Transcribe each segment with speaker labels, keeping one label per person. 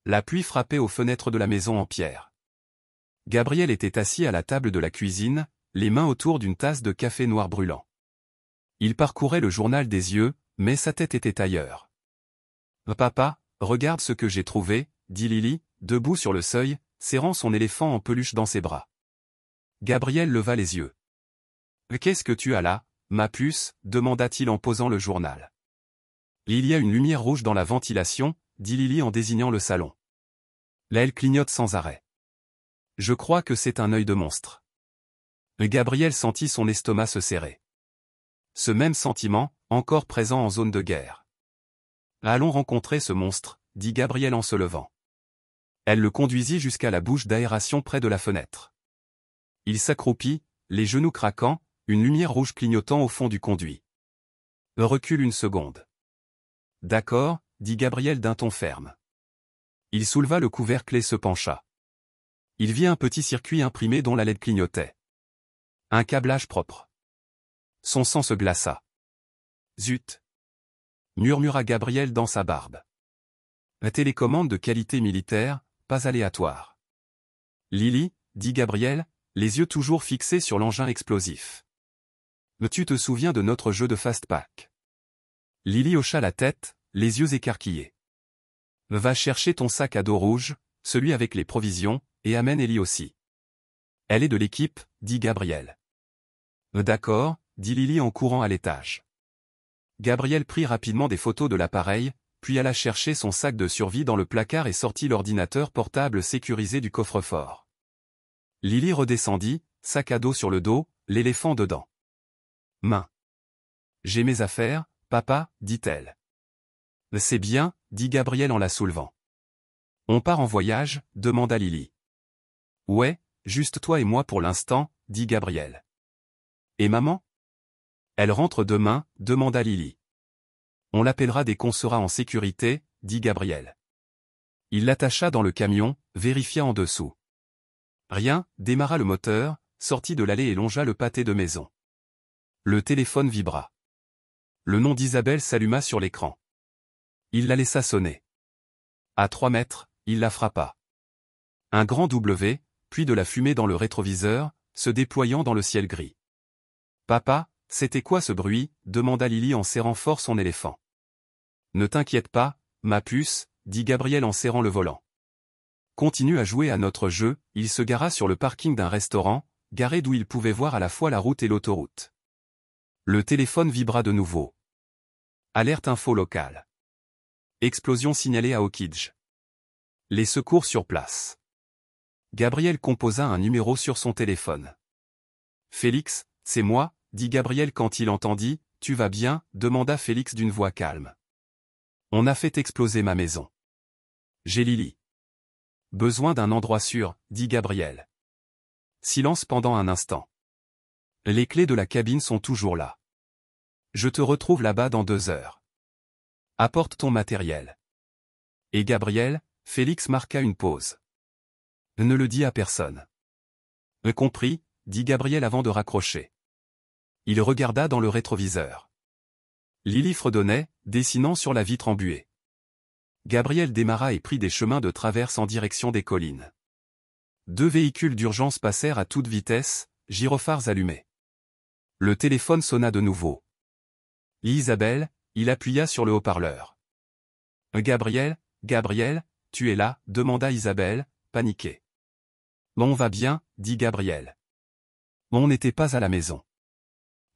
Speaker 1: La pluie frappait aux fenêtres de la maison en pierre. Gabriel était assis à la table de la cuisine, les mains autour d'une tasse de café noir brûlant. Il parcourait le journal des yeux, mais sa tête était ailleurs. « Papa, regarde ce que j'ai trouvé », dit Lily, debout sur le seuil, serrant son éléphant en peluche dans ses bras. Gabriel leva les yeux. « Qu'est-ce que tu as là, ma puce ?» demanda-t-il en posant le journal. « Il y a une lumière rouge dans la ventilation », dit Lily en désignant le salon. Là elle clignote sans arrêt. « Je crois que c'est un œil de monstre. » Gabriel sentit son estomac se serrer. Ce même sentiment, encore présent en zone de guerre. « Allons rencontrer ce monstre », dit Gabriel en se levant. Elle le conduisit jusqu'à la bouche d'aération près de la fenêtre. Il s'accroupit, les genoux craquant, une lumière rouge clignotant au fond du conduit. « Recule une seconde. »« D'accord », dit Gabriel d'un ton ferme. Il souleva le couvercle et se pencha. Il vit un petit circuit imprimé dont la LED clignotait. Un câblage propre. Son sang se glaça. « Zut !» murmura Gabriel dans sa barbe. « Télécommande de qualité militaire, pas aléatoire. »« Lily, » dit Gabriel, les yeux toujours fixés sur l'engin explosif. « Tu te souviens de notre jeu de fast-pack ?» Lily hocha la tête, les yeux écarquillés. « Va chercher ton sac à dos rouge, celui avec les provisions, et amène Ellie aussi. »« Elle est de l'équipe, » dit Gabriel. « D'accord, » dit Lily en courant à l'étage. Gabriel prit rapidement des photos de l'appareil, puis alla chercher son sac de survie dans le placard et sortit l'ordinateur portable sécurisé du coffre-fort. Lily redescendit, sac à dos sur le dos, l'éléphant dedans. « Main. J'ai mes affaires, papa, dit-elle. « C'est bien, » dit Gabriel en la soulevant. « On part en voyage ?» demanda Lily. « Ouais, juste toi et moi pour l'instant, » dit Gabriel. « Et maman ? » « Elle rentre demain ?» demanda Lily. « On l'appellera dès qu'on sera en sécurité, » dit Gabriel. Il l'attacha dans le camion, vérifia en dessous. Rien, démarra le moteur, sortit de l'allée et longea le pâté de maison. Le téléphone vibra. Le nom d'Isabelle s'alluma sur l'écran. Il la laissa sonner. À 3 mètres, il la frappa. Un grand W, puis de la fumée dans le rétroviseur, se déployant dans le ciel gris. « Papa, c'était quoi ce bruit ?» demanda Lily en serrant fort son éléphant. « Ne t'inquiète pas, ma puce, » dit Gabriel en serrant le volant. « Continue à jouer à notre jeu », il se gara sur le parking d'un restaurant, garé d'où il pouvait voir à la fois la route et l'autoroute. Le téléphone vibra de nouveau. Alerte info locale. Explosion signalée à Oakidge. Les secours sur place. Gabriel composa un numéro sur son téléphone. « Félix, c'est moi », dit Gabriel quand il entendit. « Tu vas bien ?» demanda Félix d'une voix calme. « On a fait exploser ma maison. J'ai Lily. »« Besoin d'un endroit sûr », dit Gabriel. Silence pendant un instant. « Les clés de la cabine sont toujours là. Je te retrouve là-bas dans 2 heures. Apporte ton matériel. » Et Gabriel, Félix marqua une pause. « Ne le dis à personne. »« Compris », dit Gabriel avant de raccrocher. Il regarda dans le rétroviseur. Lily fredonnait, dessinant sur la vitre embuée. Gabriel démarra et prit des chemins de traverse en direction des collines. 2 véhicules d'urgence passèrent à toute vitesse, gyrophares allumés. Le téléphone sonna de nouveau. Isabelle, il appuya sur le haut-parleur. « Gabriel, Gabriel, tu es là ?» demanda Isabelle, paniquée. « On va bien » dit Gabriel. « On n'était pas à la maison.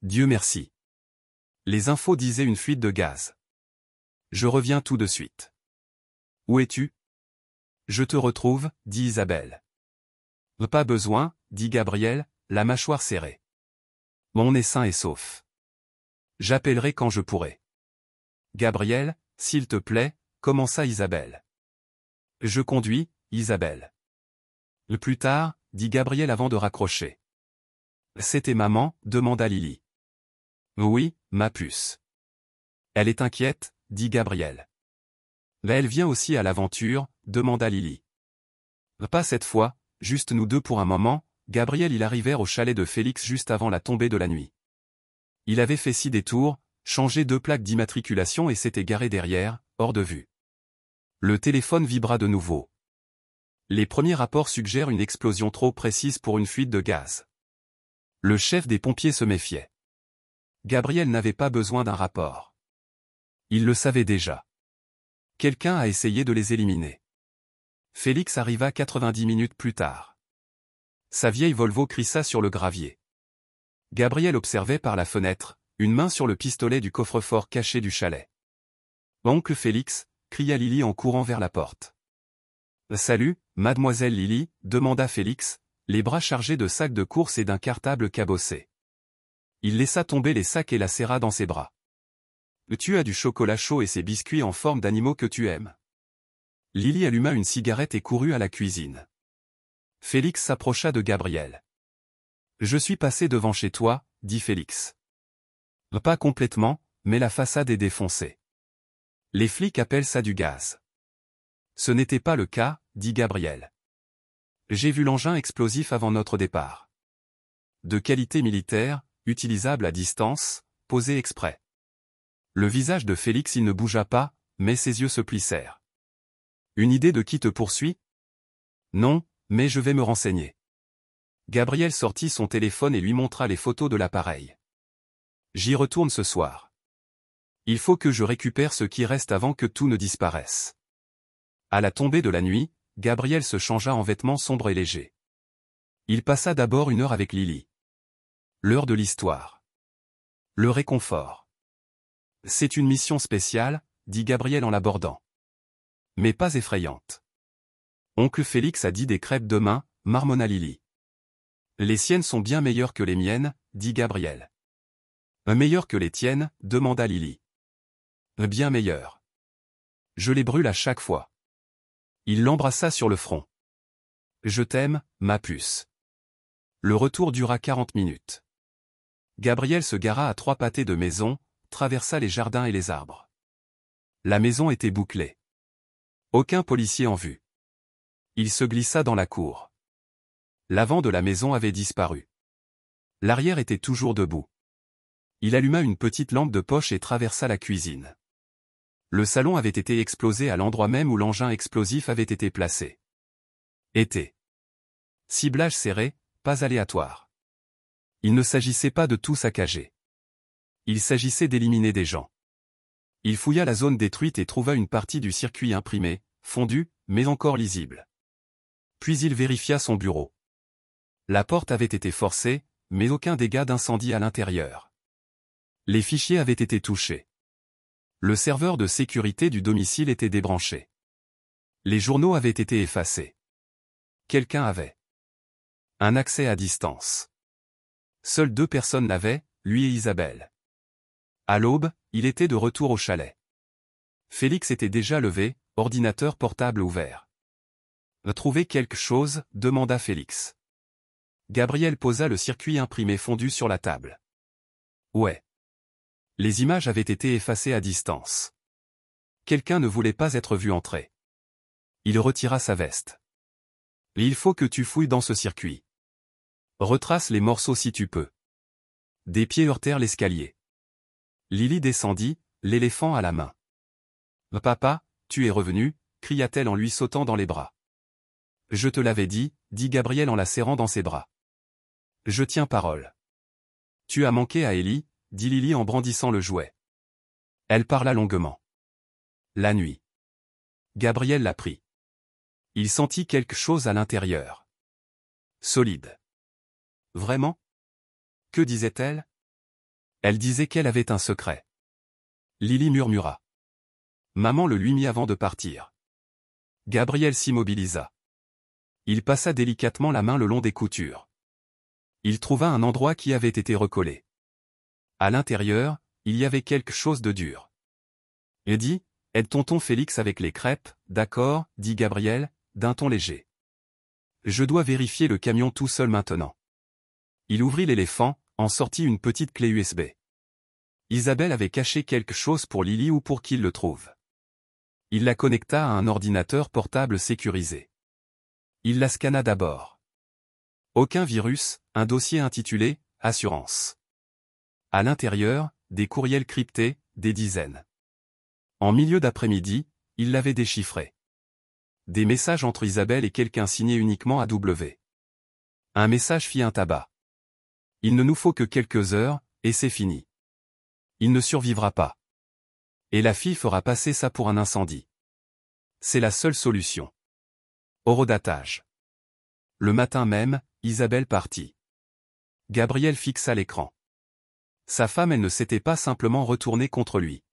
Speaker 1: Dieu merci. » Les infos disaient une fuite de gaz. « Je reviens tout de suite. »« Où es-tu ? » ?»« Je te retrouve, » dit Isabelle. « Pas besoin, » dit Gabriel, la mâchoire serrée. « On est sain et sauf. J'appellerai quand je pourrai. »« Gabriel, s'il te plaît, » commença Isabelle. « Je conduis, Isabelle. »« Plus tard, » dit Gabriel avant de raccrocher. « C'était maman ?» demanda Lily. « Oui, ma puce. »« Elle est inquiète ?» dit Gabriel. « Elle vient aussi à l'aventure ?» demanda Lily. « Pas cette fois, juste nous deux pour un moment. » Gabriel ils arrivèrent au chalet de Félix juste avant la tombée de la nuit. Il avait fait 6 détours, changé 2 plaques d'immatriculation et s'était garé derrière, hors de vue. Le téléphone vibra de nouveau. Les premiers rapports suggèrent une explosion trop précise pour une fuite de gaz. Le chef des pompiers se méfiait. Gabriel n'avait pas besoin d'un rapport. Il le savait déjà. Quelqu'un a essayé de les éliminer. Félix arriva 90 minutes plus tard. Sa vieille Volvo crissa sur le gravier. Gabriel observait par la fenêtre, une main sur le pistolet du coffre-fort caché du chalet. « Oncle Félix » cria Lily en courant vers la porte. « Salut, mademoiselle Lily » demanda Félix, les bras chargés de sacs de course et d'un cartable cabossé. Il laissa tomber les sacs et la serra dans ses bras. « Tu as du chocolat chaud et ces biscuits en forme d'animaux que tu aimes. » Lily alluma une cigarette et courut à la cuisine. Félix s'approcha de Gabriel. « Je suis passé devant chez toi, » dit Félix. « Pas complètement, mais la façade est défoncée. Les flics appellent ça du gaz. » « Ce n'était pas le cas, » dit Gabriel. « J'ai vu l'engin explosif avant notre départ. De qualité militaire, utilisable à distance, posé exprès. » Le visage de Félix il ne bougea pas, mais ses yeux se plissèrent. « Une idée de qui te poursuit ? » « Non, mais je vais me renseigner. » Gabriel sortit son téléphone et lui montra les photos de l'appareil. « J'y retourne ce soir. Il faut que je récupère ce qui reste avant que tout ne disparaisse. » À la tombée de la nuit, Gabriel se changea en vêtements sombres et légers. Il passa d'abord une heure avec Lily. L'heure de l'histoire. Le réconfort. « C'est une mission spéciale, » dit Gabriel en l'abordant. « Mais pas effrayante. Oncle Félix a dit des crêpes demain, » marmonna Lily. « Les siennes sont bien meilleures que les miennes, » dit Gabriel. « Meilleures que les tiennes, » demanda Lily. « Bien meilleures. Je les brûle à chaque fois. » Il l'embrassa sur le front. « Je t'aime, ma puce. » Le retour dura 40 minutes. Gabriel se gara à 3 pâtés de maison, traversa les jardins et les arbres. La maison était bouclée. Aucun policier en vue. Il se glissa dans la cour. L'avant de la maison avait disparu. L'arrière était toujours debout. Il alluma une petite lampe de poche et traversa la cuisine. Le salon avait été explosé à l'endroit même où l'engin explosif avait été placé. Été. Ciblage serré, pas aléatoire. Il ne s'agissait pas de tout saccager. Il s'agissait d'éliminer des gens. Il fouilla la zone détruite et trouva une partie du circuit imprimé, fondu, mais encore lisible. Puis il vérifia son bureau. La porte avait été forcée, mais aucun dégât d'incendie à l'intérieur. Les fichiers avaient été touchés. Le serveur de sécurité du domicile était débranché. Les journaux avaient été effacés. Quelqu'un avait un accès à distance. Seules 2 personnes l'avaient, lui et Isabelle. À l'aube, il était de retour au chalet. Félix était déjà levé, ordinateur portable ouvert. « Trouver quelque chose ?» demanda Félix. Gabriel posa le circuit imprimé fondu sur la table. « Ouais. Les images avaient été effacées à distance. Quelqu'un ne voulait pas être vu entrer. » Il retira sa veste. « Il faut que tu fouilles dans ce circuit. Retrace les morceaux si tu peux. » Des pieds heurtèrent l'escalier. Lily descendit, l'éléphant à la main. « Papa, tu es revenu » cria-t-elle en lui sautant dans les bras. « Je te l'avais dit » dit Gabriel en la serrant dans ses bras. « Je tiens parole. »« Tu as manqué à Ellie » dit Lily en brandissant le jouet. Elle parla longuement. La nuit. Gabriel la prit. Il sentit quelque chose à l'intérieur. Solide. Vraiment ? Que disait-elle ? Elle disait qu'elle avait un secret. Lily murmura. Maman le lui mit avant de partir. Gabriel s'immobilisa. Il passa délicatement la main le long des coutures. Il trouva un endroit qui avait été recollé. À l'intérieur, il y avait quelque chose de dur. « Eddie, aide tonton Félix avec les crêpes, d'accord » dit Gabriel, d'un ton léger. « Je dois vérifier le camion tout seul maintenant. » Il ouvrit l'éléphant, en sortit une petite clé USB. Isabelle avait caché quelque chose pour Lily ou pour qu'il le trouve. Il la connecta à un ordinateur portable sécurisé. Il la scanna d'abord. Aucun virus, un dossier intitulé « Assurance ». À l'intérieur, des courriels cryptés, des dizaines. En milieu d'après-midi, il l'avait déchiffré. Des messages entre Isabelle et quelqu'un signé uniquement AW. Un message fit un tabac. Il ne nous faut que quelques heures, et c'est fini. Il ne survivra pas. Et la fille fera passer ça pour un incendie. C'est la seule solution. Horodatage. Le matin même, Isabelle partit. Gabriel fixa l'écran. Sa femme, elle ne s'était pas simplement retournée contre lui.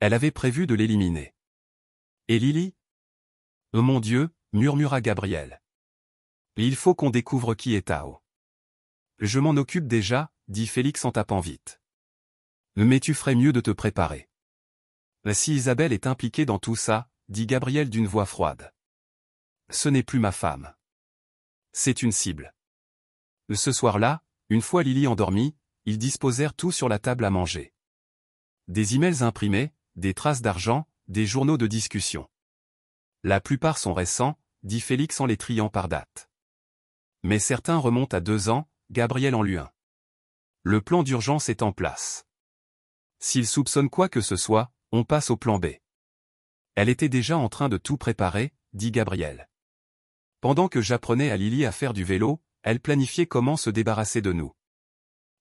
Speaker 1: Elle avait prévu de l'éliminer. Et Lily? Oh mon Dieu, murmura Gabriel. Il faut qu'on découvre qui est Tao. Je m'en occupe déjà, dit Félix en tapant vite. Mais tu ferais mieux de te préparer. Si Isabelle est impliquée dans tout ça, dit Gabriel d'une voix froide. Ce n'est plus ma femme. C'est une cible. Ce soir-là, une fois Lily endormie, ils disposèrent tout sur la table à manger. Des emails imprimés, des traces d'argent, des journaux de discussion. La plupart sont récents, dit Félix en les triant par date. Mais certains remontent à 2 ans, Gabriel en lut un. Le plan d'urgence est en place. S'il soupçonne quoi que ce soit, on passe au plan B. Elle était déjà en train de tout préparer, dit Gabriel. Pendant que j'apprenais à Lily à faire du vélo, elle planifiait comment se débarrasser de nous.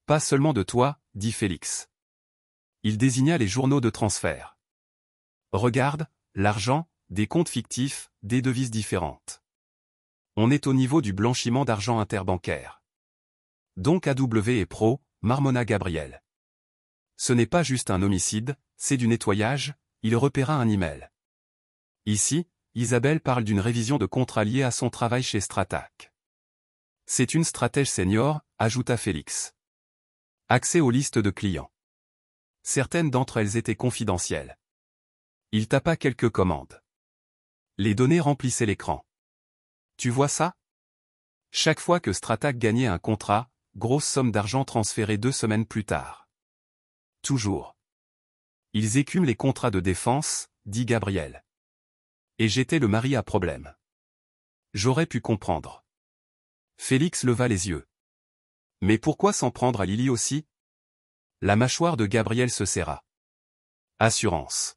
Speaker 1: Pas seulement de toi, dit Félix. Il désigna les journaux de transfert. Regarde, l'argent, des comptes fictifs, des devises différentes. On est au niveau du blanchiment d'argent interbancaire. Donc AW est pro, marmonna Gabriel. Ce n'est pas juste un homicide, c'est du nettoyage, il repéra un email. Ici, Isabelle parle d'une révision de contrat liée à son travail chez Stratac. C'est une stratège senior, ajouta Félix. Accès aux listes de clients. Certaines d'entre elles étaient confidentielles. Il tapa quelques commandes. Les données remplissaient l'écran. Tu vois ça? Chaque fois que Stratac gagnait un contrat, grosse somme d'argent transférée 2 semaines plus tard. Toujours. Ils écument les contrats de défense, dit Gabriel. Et j'étais le mari à problème. J'aurais pu comprendre. Félix leva les yeux. Mais pourquoi s'en prendre à Lily aussi? La mâchoire de Gabriel se serra. Assurance.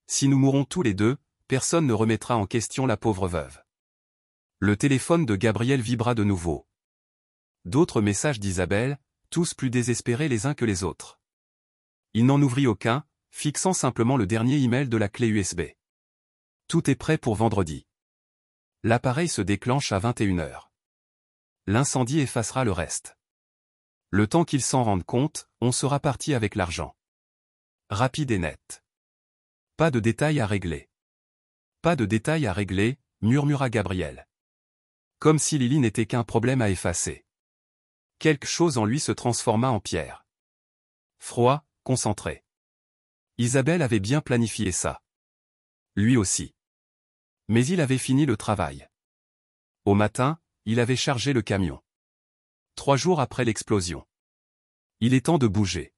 Speaker 1: Si nous mourons tous les deux, personne ne remettra en question la pauvre veuve. Le téléphone de Gabriel vibra de nouveau. D'autres messages d'Isabelle, tous plus désespérés les uns que les autres. Il n'en ouvrit aucun, fixant simplement le dernier email de la clé USB. Tout est prêt pour vendredi. L'appareil se déclenche à 21h. L'incendie effacera le reste. Le temps qu'ils s'en rendent compte, on sera parti avec l'argent. Rapide et net. Pas de détails à régler. Pas de détails à régler, murmura Gabriel. Comme si Lily n'était qu'un problème à effacer. Quelque chose en lui se transforma en pierre. Froid, concentré. Isabelle avait bien planifié ça. Lui aussi. Mais il avait fini le travail. Au matin, il avait chargé le camion. 3 jours après l'explosion. Il est temps de bouger.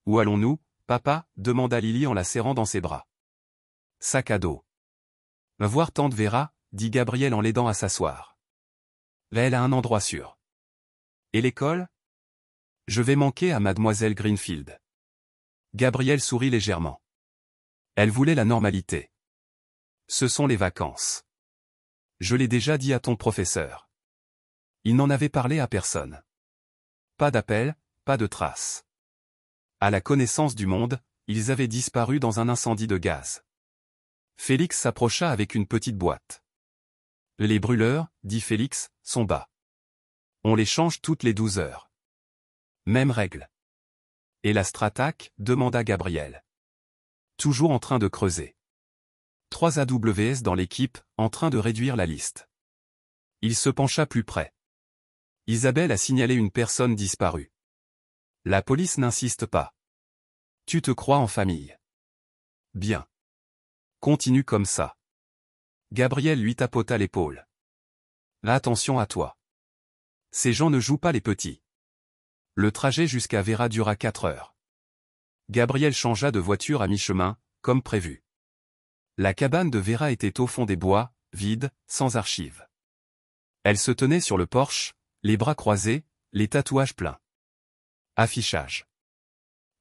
Speaker 1: Où allons-nous, papa? Demanda Lily en la serrant dans ses bras. Sac à dos. Voir tante Vera, dit Gabriel en l'aidant à s'asseoir. Elle a un endroit sûr. Et l'école? Je vais manquer à mademoiselle Greenfield. Gabriel sourit légèrement. Elle voulait la normalité. Ce sont les vacances. Je l'ai déjà dit à ton professeur. Il n'en avait parlé à personne. Pas d'appel, pas de traces. À la connaissance du monde, ils avaient disparu dans un incendie de gaz. Félix s'approcha avec une petite boîte. Les brûleurs, dit Félix, sont bas. On les change toutes les 12 heures. Même règle. Et la Stratac? Demanda Gabriel. Toujours en train de creuser. 3 AWS dans l'équipe, en train de réduire la liste. Il se pencha plus près. Isabelle a signalé une personne disparue. La police n'insiste pas. Tu te crois en famille. Bien. Continue comme ça. Gabriel lui tapota l'épaule. Attention à toi. Ces gens ne jouent pas les petits. Le trajet jusqu'à Vera dura 4 heures. Gabriel changea de voiture à mi-chemin, comme prévu. La cabane de Vera était au fond des bois, vide, sans archives. Elle se tenait sur le porche, les bras croisés, les tatouages pleins. Affichage.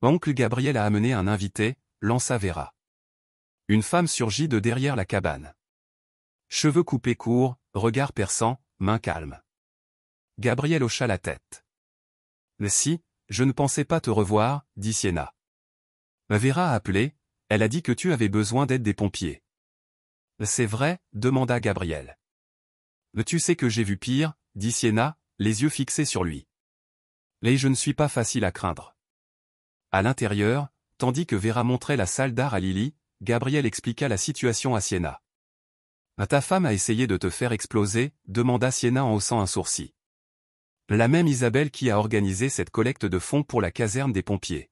Speaker 1: Oncle Gabriel a amené un invité, lança Vera. Une femme surgit de derrière la cabane. Cheveux coupés courts, regard perçant, main calme. Gabriel hocha la tête. « Si, je ne pensais pas te revoir, » dit Sienna. Vera a appelé, elle a dit que tu avais besoin d'aide des pompiers. « C'est vrai ?» demanda Gabriel. « Tu sais que j'ai vu pire » dit Sienna, les yeux fixés sur lui. « Et je ne suis pas facile à craindre. » À l'intérieur, tandis que Vera montrait la salle d'art à Lily, Gabriel expliqua la situation à Sienna. « Ta femme a essayé de te faire exploser » demanda Sienna en haussant un sourcil. « La même Isabelle qui a organisé cette collecte de fonds pour la caserne des pompiers. »«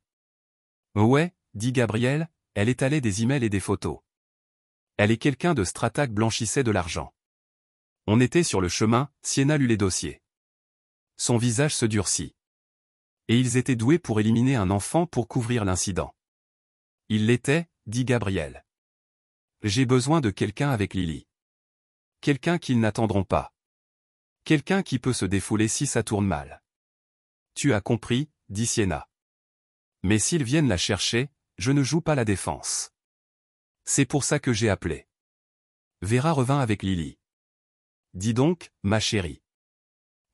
Speaker 1: Ouais » dit Gabriel, elle étalait des emails et des photos. Elle et quelqu'un de Stratac blanchissaient de l'argent. On était sur le chemin, Sienna lut les dossiers. Son visage se durcit. Et ils étaient doués pour éliminer un enfant pour couvrir l'incident. Ils l'étaient, dit Gabriel. J'ai besoin de quelqu'un avec Lily. Quelqu'un qu'ils n'attendront pas. Quelqu'un qui peut se défouler si ça tourne mal. Tu as compris, dit Sienna. Mais s'ils viennent la chercher, je ne joue pas la défense. C'est pour ça que j'ai appelé. Vera revint avec Lily. Dis donc, ma chérie.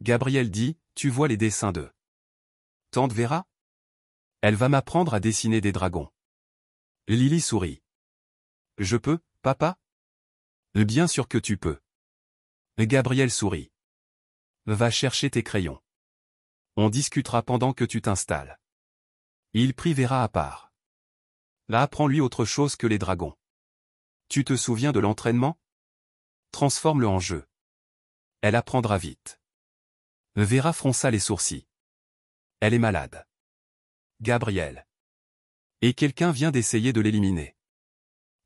Speaker 1: Gabriel dit, tu vois les dessins de tante Vera? Elle va m'apprendre à dessiner des dragons. Lily sourit. Je peux, papa? Bien sûr que tu peux. Gabriel sourit. Va chercher tes crayons. On discutera pendant que tu t'installes. Il prit Vera à part. Là, apprends-lui autre chose que les dragons. Tu te souviens de l'entraînement? Transforme-le en jeu. Elle apprendra vite. Vera fronça les sourcils. Elle est malade. Gabriel. Et quelqu'un vient d'essayer de l'éliminer.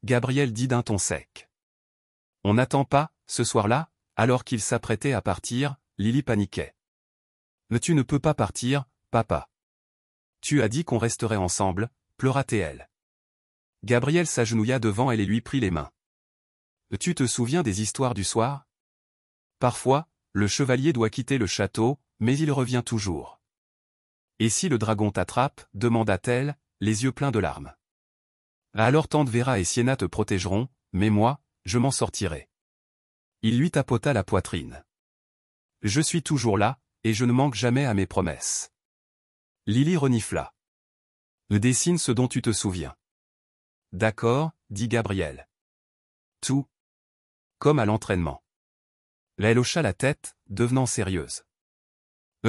Speaker 1: Gabriel dit d'un ton sec. On n'attend pas, ce soir-là, alors qu'il s'apprêtait à partir, Lily paniquait. Mais tu ne peux pas partir, papa. Tu as dit qu'on resterait ensemble, pleura-t-elle. Gabriel s'agenouilla devant elle et lui prit les mains. Tu te souviens des histoires du soir? Parfois, le chevalier doit quitter le château, mais il revient toujours. Et si le dragon t'attrape, demanda-t-elle, les yeux pleins de larmes. Alors tante Vera et Sienna te protégeront, mais moi, je m'en sortirai. Il lui tapota la poitrine. Je suis toujours là, et je ne manque jamais à mes promesses. Lily renifla. Dessine ce dont tu te souviens. D'accord, dit Gabriel. Tout. Comme à l'entraînement. Elle hocha la tête, devenant sérieuse.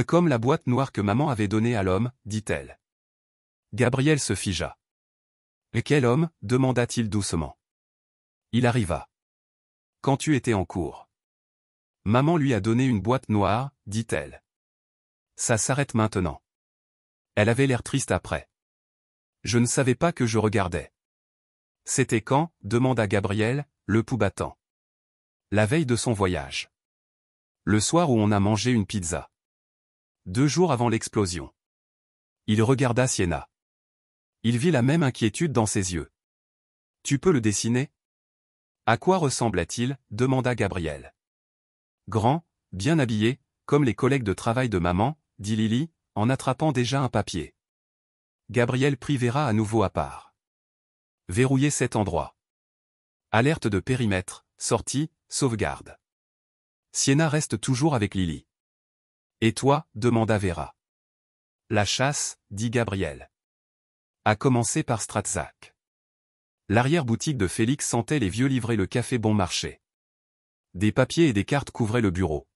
Speaker 1: Comme la boîte noire que maman avait donnée à l'homme, dit-elle. Gabriel se figea. Quel homme? Demanda-t-il doucement. Il arriva. Quand tu étais en cours. Maman lui a donné une boîte noire, dit-elle. Ça s'arrête maintenant. Elle avait l'air triste après. Je ne savais pas que je regardais. C'était quand? Demanda Gabriel, le pouls battant. La veille de son voyage. Le soir où on a mangé une pizza. 2 jours avant l'explosion. Il regarda Sienna. Il vit la même inquiétude dans ses yeux. Tu peux le dessiner? À quoi ressemblait-il? Demanda Gabriel. Grand, bien habillé, comme les collègues de travail de maman, dit Lily, en attrapant déjà un papier. Gabriel prit Vera à nouveau à part. Verrouillez cet endroit. Alerte de périmètre, sortie, sauvegarde. Sienna reste toujours avec Lily. Et toi? Demanda Vera. La chasse, dit Gabriel. A commencer par Stratac. L'arrière-boutique de Félix sentait les vieux livrer le café bon marché. Des papiers et des cartes couvraient le bureau.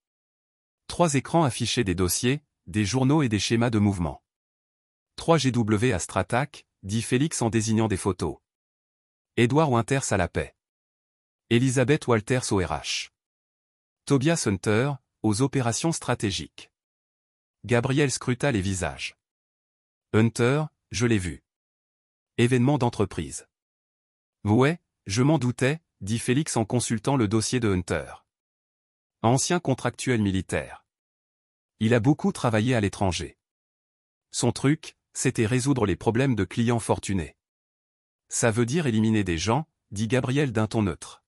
Speaker 1: 3 écrans affichaient des dossiers, des journaux et des schémas de mouvement. 3 GW à Stratac, dit Félix en désignant des photos. Edouard Winters à la paix. Elisabeth Walters au RH. Tobias Hunter, aux opérations stratégiques. Gabriel scruta les visages. Hunter, je l'ai vu. Événement d'entreprise. Ouais, je m'en doutais, dit Félix en consultant le dossier de Hunter. Ancien contractuel militaire. Il a beaucoup travaillé à l'étranger. Son truc, c'était résoudre les problèmes de clients fortunés. Ça veut dire éliminer des gens, dit Gabriel d'un ton neutre.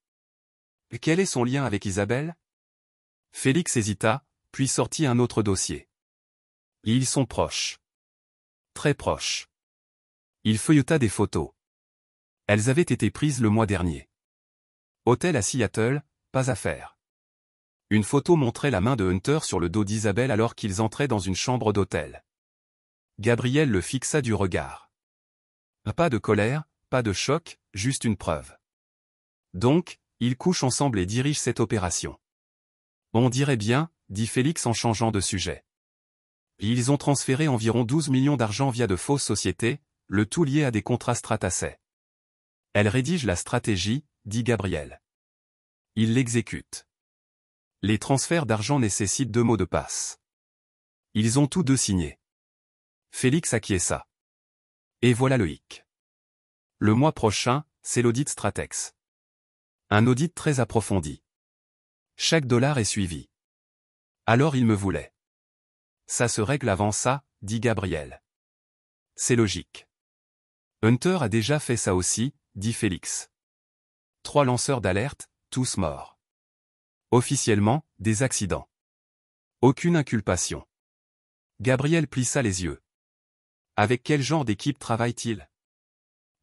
Speaker 1: Quel est son lien avec Isabelle? Félix hésita, puis sortit un autre dossier. Ils sont proches. Très proches. Il feuilleta des photos. Elles avaient été prises le mois dernier. Hôtel à Seattle, pas à faire. Une photo montrait la main de Hunter sur le dos d'Isabelle alors qu'ils entraient dans une chambre d'hôtel. Gabriel le fixa du regard. Pas de colère, pas de choc, juste une preuve. Donc, ils couchent ensemble et dirigent cette opération. On dirait bien, dit Félix en changeant de sujet. Ils ont transféré environ 12 millions d'argent via de fausses sociétés, le tout lié à des contrats Stratacet. Elle rédige la stratégie, dit Gabriel. Il l'exécute. Les transferts d'argent nécessitent 2 mots de passe. Ils ont tous deux signé. Félix acquiesça. Et voilà le hic. Le mois prochain, c'est l'audit Stratex. Un audit très approfondi. Chaque dollar est suivi. Alors il me voulait. Ça se règle avant ça, dit Gabriel. C'est logique. Hunter a déjà fait ça aussi, dit Félix. 3 lanceurs d'alerte, tous morts. Officiellement, des accidents. Aucune inculpation. Gabriel plissa les yeux. Avec quel genre d'équipe travaille-t-il?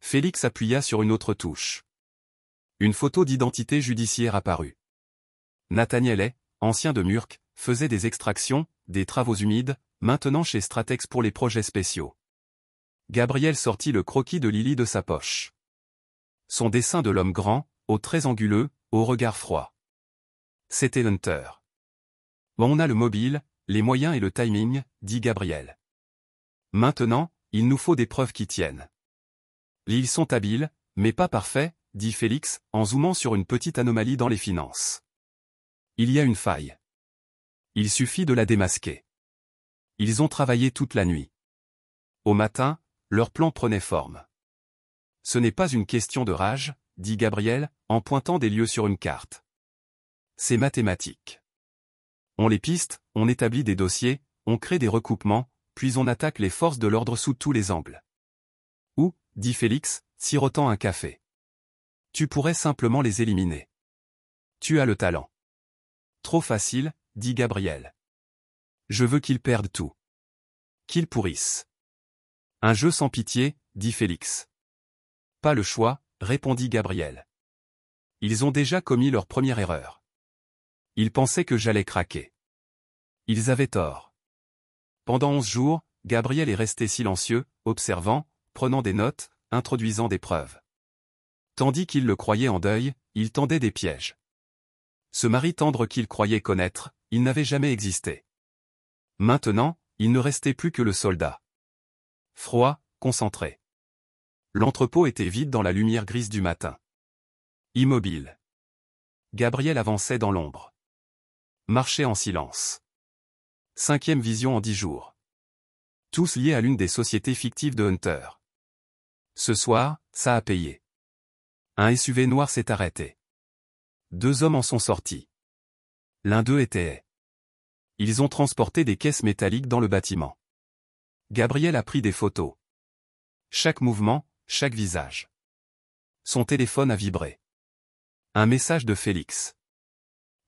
Speaker 1: Félix appuya sur une autre touche. Une photo d'identité judiciaire apparut. Nathaniel Hay, ancien de Murk, faisait des extractions, des travaux humides, maintenant chez Stratex pour les projets spéciaux. Gabriel sortit le croquis de Lily de sa poche. Son dessin de l'homme grand, aux traits anguleux, au regard froid. C'était Hunter. On a le mobile, les moyens et le timing, dit Gabriel. Maintenant, il nous faut des preuves qui tiennent. Ils sont habiles, mais pas parfaits, dit Félix, en zoomant sur une petite anomalie dans les finances. Il y a une faille. Il suffit de la démasquer. Ils ont travaillé toute la nuit. Au matin, leur plan prenait forme. Ce n'est pas une question de rage, dit Gabriel, en pointant des lieux sur une carte. C'est mathématique. On les piste, on établit des dossiers, on crée des recoupements, puis on attaque les forces de l'ordre sous tous les angles. Ou, dit Félix, sirotant un café. Tu pourrais simplement les éliminer. Tu as le talent. Trop facile, dit Gabriel. Je veux qu'ils perdent tout. Qu'ils pourrissent. Un jeu sans pitié, dit Félix. Pas le choix, répondit Gabriel. Ils ont déjà commis leur première erreur. Ils pensaient que j'allais craquer. Ils avaient tort. Pendant 11 jours, Gabriel est resté silencieux, observant, prenant des notes, introduisant des preuves. Tandis qu'il le croyait en deuil, il tendait des pièges. Ce mari tendre qu'il croyait connaître, il n'avait jamais existé. Maintenant, il ne restait plus que le soldat. Froid, concentré. L'entrepôt était vide dans la lumière grise du matin. Immobile. Gabriel avançait dans l'ombre. Marchait en silence. 5e vision en 10 jours. Tous liés à l'une des sociétés fictives de Hunter. Ce soir, ça a payé. Un SUV noir s'est arrêté. 2 hommes en sont sortis. L'un d'eux était. Ils ont transporté des caisses métalliques dans le bâtiment. Gabriel a pris des photos. Chaque mouvement, chaque visage. Son téléphone a vibré. Un message de Félix.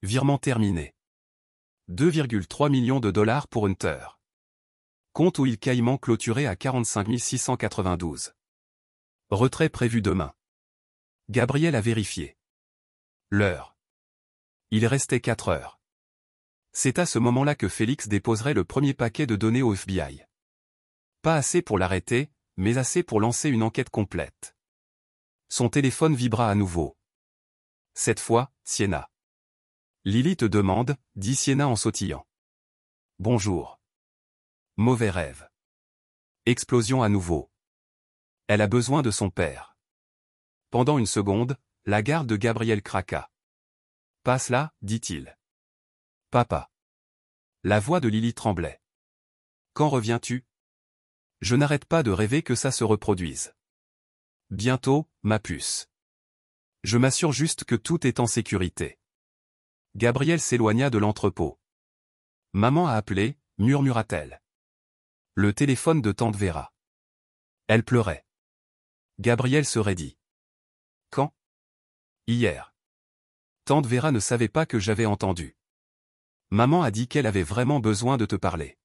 Speaker 1: Virement terminé. 2,3 millions de dollars pour Hunter. Compte Will Caïman clôturé à 45 692. Retrait prévu demain. Gabriel a vérifié. L'heure. Il restait 4 heures. C'est à ce moment-là que Félix déposerait le premier paquet de données au FBI. Pas assez pour l'arrêter, mais assez pour lancer une enquête complète. Son téléphone vibra à nouveau. Cette fois, Sienna. Lily te demande, dit Sienna en sautillant. Bonjour. Mauvais rêve. Explosion à nouveau. Elle a besoin de son père. Pendant une seconde, la garde de Gabriel craqua. Passe là, dit-il. Papa. La voix de Lily tremblait. Quand reviens-tu? Je n'arrête pas de rêver que ça se reproduise. Bientôt, ma puce. Je m'assure juste que tout est en sécurité. Gabriel s'éloigna de l'entrepôt. Maman a appelé, murmura-t-elle. Le téléphone de tante Vera. Elle pleurait. Gabriel se raidit. Quand? Hier. Tante Vera ne savait pas que j'avais entendu. Maman a dit qu'elle avait vraiment besoin de te parler.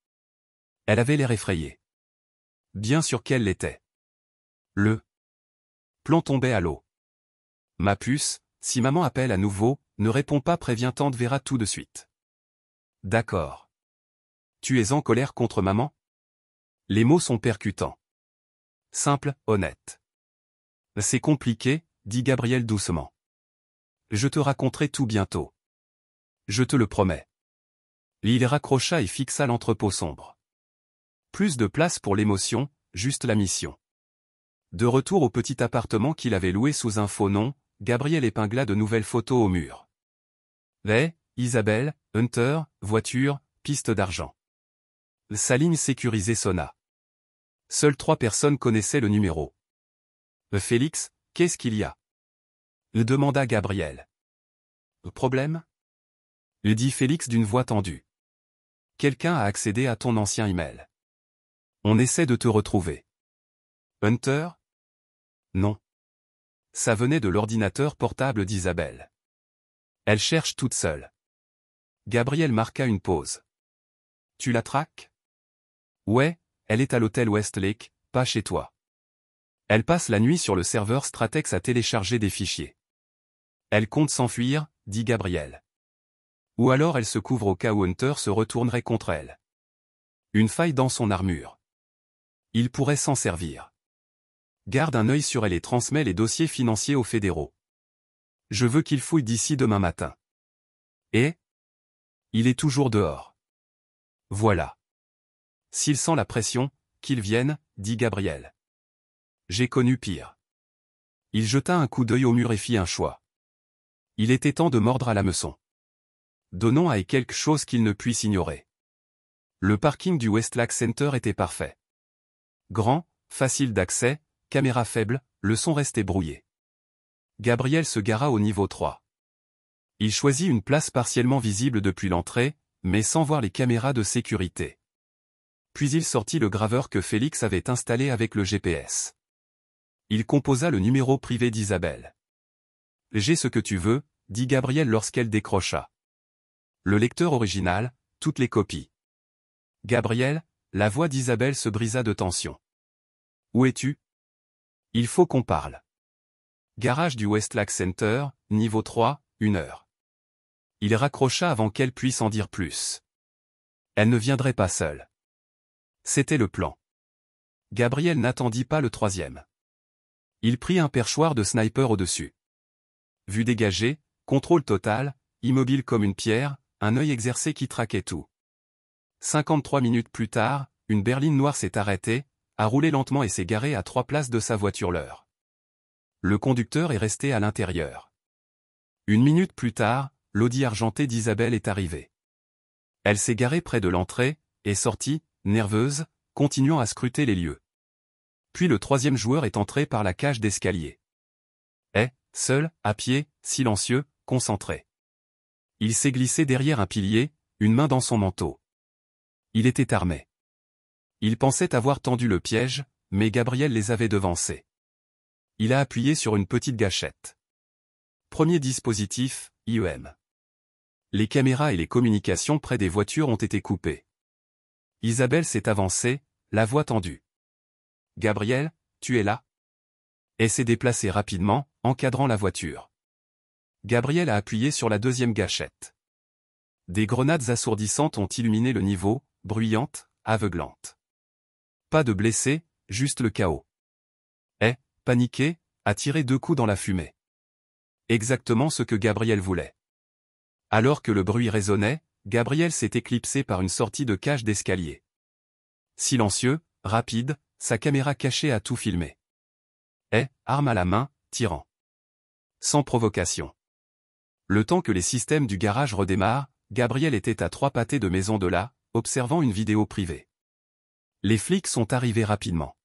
Speaker 1: Elle avait l'air effrayée. Bien sûr qu'elle l'était. plan tombait à l'eau. Ma puce, si maman appelle à nouveau, ne réponds pas, prévient tante Vera tout de suite. D'accord. Tu es en colère contre maman? Les mots sont percutants. Simple, honnête. C'est compliqué, dit Gabriel doucement. Je te raconterai tout bientôt. Je te le promets. Il raccrocha et fixa l'entrepôt sombre. Plus de place pour l'émotion, juste la mission. De retour au petit appartement qu'il avait loué sous un faux nom, Gabriel épingla de nouvelles photos au mur. Isabelle, Hunter, voiture, piste d'argent. Sa ligne sécurisée sonna. Seules 3 personnes connaissaient le numéro. Félix, qu'est-ce qu'il y a? Demanda Gabriel. Problème? Dit Félix d'une voix tendue. Quelqu'un a accédé à ton ancien email. On essaie de te retrouver. Hunter? Non. Ça venait de l'ordinateur portable d'Isabelle. Elle cherche toute seule. Gabriel marqua une pause. Tu la traques? Ouais, elle est à l'hôtel Westlake, pas chez toi. Elle passe la nuit sur le serveur Stratex à télécharger des fichiers. Elle compte s'enfuir, dit Gabriel. Ou alors elle se couvre au cas où Hunter se retournerait contre elle. Une faille dans son armure. Il pourrait s'en servir. Garde un œil sur elle et transmets les dossiers financiers aux fédéraux. Je veux qu'il fouille d'ici demain matin. Et? Il est toujours dehors. Voilà. S'il sent la pression, qu'il vienne, dit Gabriel. J'ai connu pire. Il jeta un coup d'œil au mur et fit un choix. Il était temps de mordre à l'hameçon. Donnons à quelque chose qu'il ne puisse ignorer. Le parking du Westlake Center était parfait. Grand, facile d'accès, caméra faible, le son restait brouillé. Gabriel se gara au niveau 3. Il choisit une place partiellement visible depuis l'entrée, mais sans voir les caméras de sécurité. Puis il sortit le graveur que Félix avait installé avec le GPS. Il composa le numéro privé d'Isabelle. « J'ai ce que tu veux », dit Gabriel lorsqu'elle décrocha. Le lecteur original, toutes les copies. Gabriel, la voix d'Isabelle se brisa de tension. « Où es-tu? Il faut qu'on parle. » Garage du Westlake Center, niveau 3, 1 heure. Il raccrocha avant qu'elle puisse en dire plus. Elle ne viendrait pas seule. C'était le plan. Gabriel n'attendit pas le 3e. Il prit un perchoir de sniper au-dessus. Vue dégagée, contrôle total, immobile comme une pierre, un œil exercé qui traquait tout. 53 minutes plus tard, une berline noire s'est arrêtée, a roulé lentement et s'est garée à 3 places de sa voiture leur. Le conducteur est resté à l'intérieur. 1 minute plus tard, l'Audi argenté d'Isabelle est arrivé. Elle s'est garée près de l'entrée, est sortie, nerveuse, continuant à scruter les lieux. Puis le 3e joueur est entré par la cage d'escalier. Seul, à pied, silencieux, concentré. Il s'est glissé derrière un pilier, une main dans son manteau. Il était armé. Il pensait avoir tendu le piège, mais Gabriel les avait devancés. Il a appuyé sur une petite gâchette. Premier dispositif, IEM. Les caméras et les communications près des voitures ont été coupées. Isabelle s'est avancée, la voix tendue. « Gabriel, tu es là ?» Et s'est déplacée rapidement, encadrant la voiture. Gabriel a appuyé sur la 2e gâchette. Des grenades assourdissantes ont illuminé le niveau, bruyantes, aveuglantes. Pas de blessés, juste le chaos. Paniqué, a tiré 2 coups dans la fumée. Exactement ce que Gabriel voulait. Alors que le bruit résonnait, Gabriel s'est éclipsé par une sortie de cage d'escalier. Silencieux, rapide, sa caméra cachée a tout filmé. Arme à la main, tirant. Sans provocation. Le temps que les systèmes du garage redémarrent, Gabriel était à 3 pâtés de maison de là, observant une vidéo privée. Les flics sont arrivés rapidement.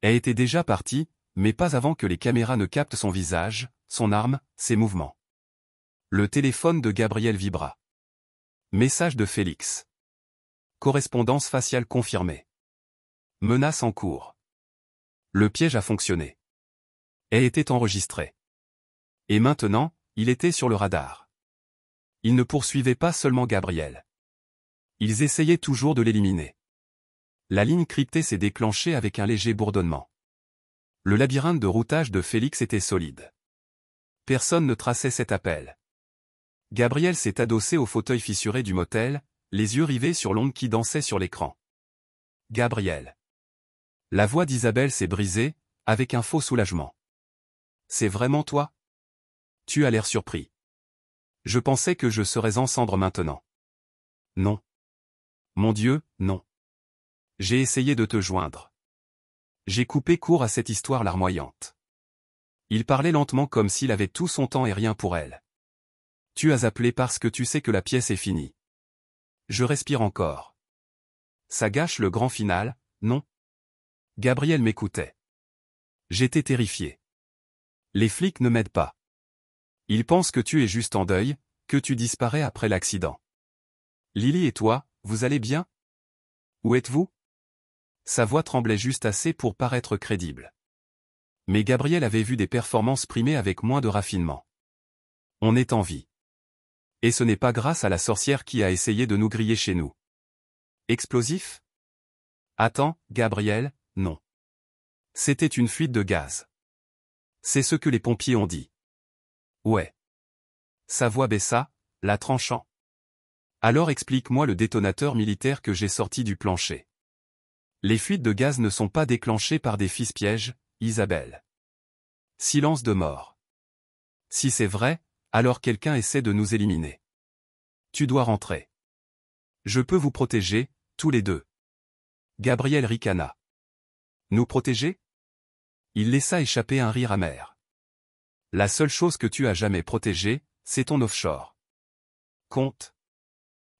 Speaker 1: Elle était déjà partie, mais pas avant que les caméras ne captent son visage, son arme, ses mouvements. Le téléphone de Gabriel vibra. Message de Félix. Correspondance faciale confirmée. Menace en cours. Le piège a fonctionné. Elle était enregistrée. Et maintenant, il était sur le radar. Ils ne poursuivaient pas seulement Gabriel. Ils essayaient toujours de l'éliminer. La ligne cryptée s'est déclenchée avec un léger bourdonnement. Le labyrinthe de routage de Félix était solide. Personne ne traçait cet appel. Gabriel s'est adossé au fauteuil fissuré du motel, les yeux rivés sur l'onde qui dansait sur l'écran. Gabriel. La voix d'Isabelle s'est brisée, avec un faux soulagement. C'est vraiment toi? Tu as l'air surpris. Je pensais que je serais en cendres maintenant. Non. Mon Dieu, non. J'ai essayé de te joindre. J'ai coupé court à cette histoire larmoyante. Il parlait lentement comme s'il avait tout son temps et rien pour elle. Tu as appelé parce que tu sais que la pièce est finie. Je respire encore. Ça gâche le grand final, non? Gabriel m'écoutait. J'étais terrifié. Les flics ne m'aident pas. Ils pensent que tu es juste en deuil, que tu disparais après l'accident. Lily et toi, vous allez bien? Où êtes-vous? Sa voix tremblait juste assez pour paraître crédible. Mais Gabriel avait vu des performances primées avec moins de raffinement. On est en vie. Et ce n'est pas grâce à la sorcière qui a essayé de nous griller chez nous. Explosif? Attends, Gabriel, non. C'était une fuite de gaz. C'est ce que les pompiers ont dit. Ouais. Sa voix baissa, la tranchant. Alors explique-moi le détonateur militaire que j'ai sorti du plancher. Les fuites de gaz ne sont pas déclenchées par des fils pièges, Isabelle. Silence de mort. Si c'est vrai, alors quelqu'un essaie de nous éliminer. Tu dois rentrer. Je peux vous protéger, tous les deux. Gabriel ricana. Nous protéger? Il laissa échapper un rire amer. La seule chose que tu as jamais protégée, c'est ton offshore. Compte.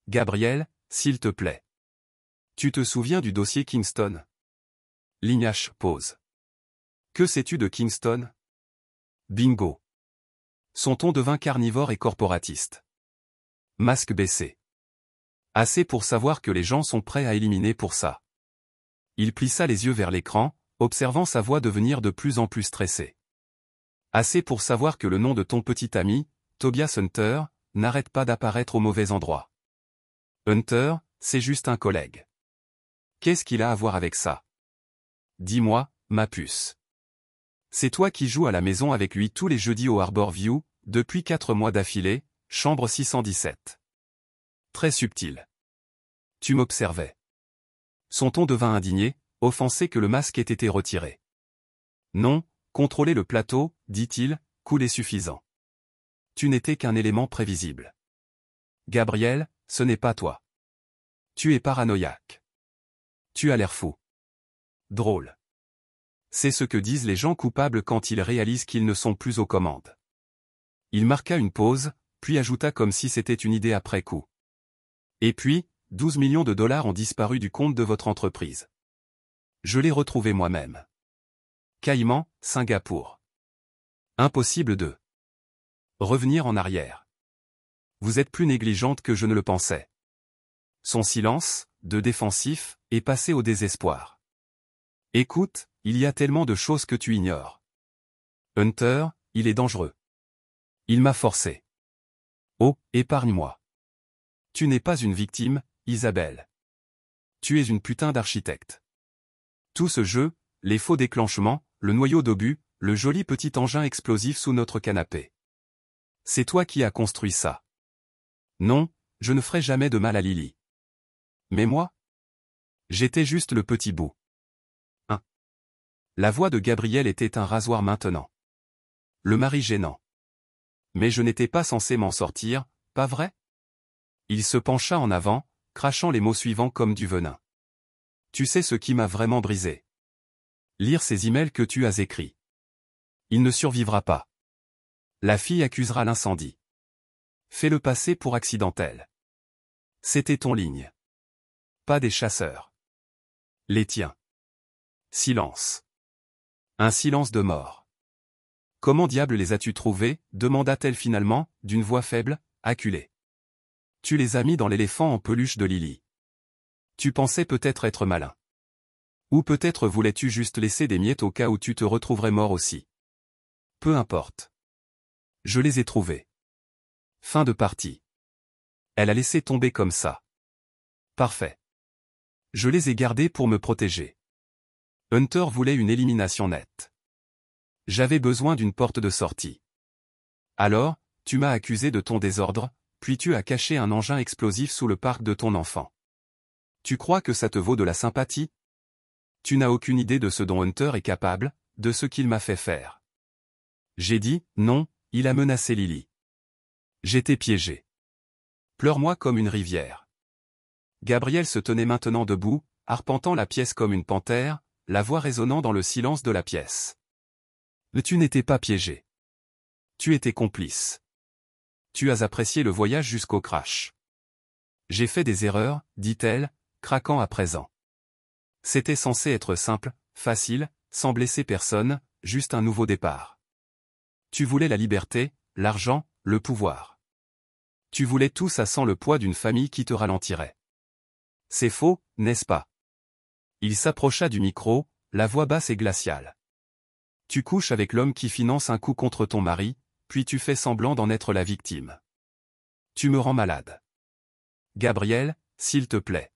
Speaker 1: Gabriel, s'il te plaît. Tu te souviens du dossier Kingston? Lignache pose. Que sais-tu de Kingston? Bingo. Son ton devint carnivore et corporatiste. Masque baissé. Assez pour savoir que les gens sont prêts à éliminer pour ça. Il plissa les yeux vers l'écran, observant sa voix devenir de plus en plus stressée. Assez pour savoir que le nom de ton petit ami, Tobias Hunter, n'arrête pas d'apparaître au mauvais endroit. Hunter, c'est juste un collègue. Qu'est-ce qu'il a à voir avec ça? Dis-moi, ma puce. C'est toi qui joues à la maison avec lui tous les jeudis au Harbor View, depuis 4 mois d'affilée, chambre 617. Très subtil. Tu m'observais. Son ton devint indigné, offensé que le masque ait été retiré. Non, contrôler le plateau, dit-il, cool et suffisant. Tu n'étais qu'un élément prévisible. Gabriel, ce n'est pas toi. Tu es paranoïaque. Tu as l'air fou. Drôle. C'est ce que disent les gens coupables quand ils réalisent qu'ils ne sont plus aux commandes. Il marqua une pause, puis ajouta comme si c'était une idée après coup. Et puis, 12 millions de dollars ont disparu du compte de votre entreprise. Je l'ai retrouvé moi-même. Caïman, Singapour. Impossible de revenir en arrière. Vous êtes plus négligente que je ne le pensais. Son silence, de défensif, est passé au désespoir. Écoute, il y a tellement de choses que tu ignores. Hunter, il est dangereux. Il m'a forcé. Oh, épargne-moi. Tu n'es pas une victime, Isabelle. Tu es une putain d'architecte. Tout ce jeu, les faux déclenchements, le noyau d'obus, le joli petit engin explosif sous notre canapé. C'est toi qui as construit ça. Non, je ne ferai jamais de mal à Lily. Mais moi? J'étais juste le petit bout. La voix de Gabriel était un rasoir maintenant. Le mari gênant. Mais je n'étais pas censé m'en sortir, pas vrai? Il se pencha en avant, crachant les mots suivants comme du venin. Tu sais ce qui m'a vraiment brisé. Lire ces emails que tu as écrits. Il ne survivra pas. La fille accusera l'incendie. Fais-le passer pour accidentel. C'était ton ligne. Pas des chasseurs. Les tiens. Silence. Un silence de mort. Comment diable les as-tu trouvés? Demanda-t-elle finalement, d'une voix faible, acculée. Tu les as mis dans l'éléphant en peluche de Lily. Tu pensais peut-être être malin. Ou peut-être voulais-tu juste laisser des miettes au cas où tu te retrouverais mort aussi. Peu importe. Je les ai trouvés. Fin de partie. Elle a laissé tomber comme ça. Parfait. Je les ai gardés pour me protéger. Hunter voulait une élimination nette. J'avais besoin d'une porte de sortie. Alors, tu m'as accusé de ton désordre, puis tu as caché un engin explosif sous le parc de ton enfant. Tu crois que ça te vaut de la sympathie? Tu n'as aucune idée de ce dont Hunter est capable, de ce qu'il m'a fait faire. J'ai dit, non, il a menacé Lily. J'étais piégé. Pleure-moi comme une rivière. Gabriel se tenait maintenant debout, arpentant la pièce comme une panthère, la voix résonnant dans le silence de la pièce. Mais tu n'étais pas piégé. Tu étais complice. Tu as apprécié le voyage jusqu'au crash. J'ai fait des erreurs, dit-elle, craquant à présent. C'était censé être simple, facile, sans blesser personne, juste un nouveau départ. Tu voulais la liberté, l'argent, le pouvoir. Tu voulais tout ça sans le poids d'une famille qui te ralentirait. C'est faux, n'est-ce pas? Il s'approcha du micro, la voix basse et glaciale. Tu couches avec l'homme qui finance un coup contre ton mari, puis tu fais semblant d'en être la victime. Tu me rends malade. Gabriel, s'il te plaît.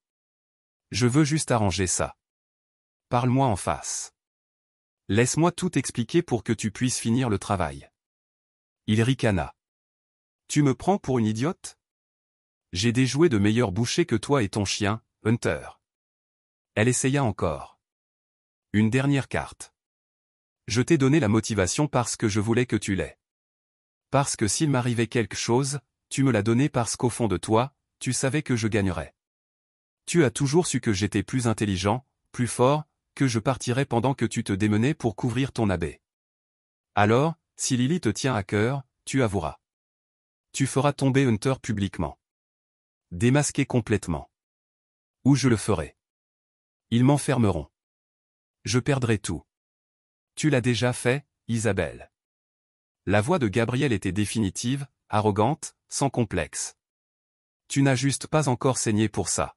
Speaker 1: Je veux juste arranger ça. Parle-moi en face. Laisse-moi tout expliquer pour que tu puisses finir le travail. Il ricana. Tu me prends pour une idiote? J'ai déjoué de meilleurs bouchers que toi et ton chien, Hunter. Elle essaya encore. Une dernière carte. Je t'ai donné la motivation parce que je voulais que tu l'aies. Parce que s'il m'arrivait quelque chose, tu me l'as donné parce qu'au fond de toi, tu savais que je gagnerais. Tu as toujours su que j'étais plus intelligent, plus fort, que je partirais pendant que tu te démenais pour couvrir ton abbé. Alors, si Lily te tient à cœur, tu avoueras. Tu feras tomber Hunter publiquement. Démasqué complètement. Ou je le ferai. Ils m'enfermeront. Je perdrai tout. Tu l'as déjà fait, Isabelle. La voix de Gabriel était définitive, arrogante, sans complexe. Tu n'as juste pas encore saigné pour ça.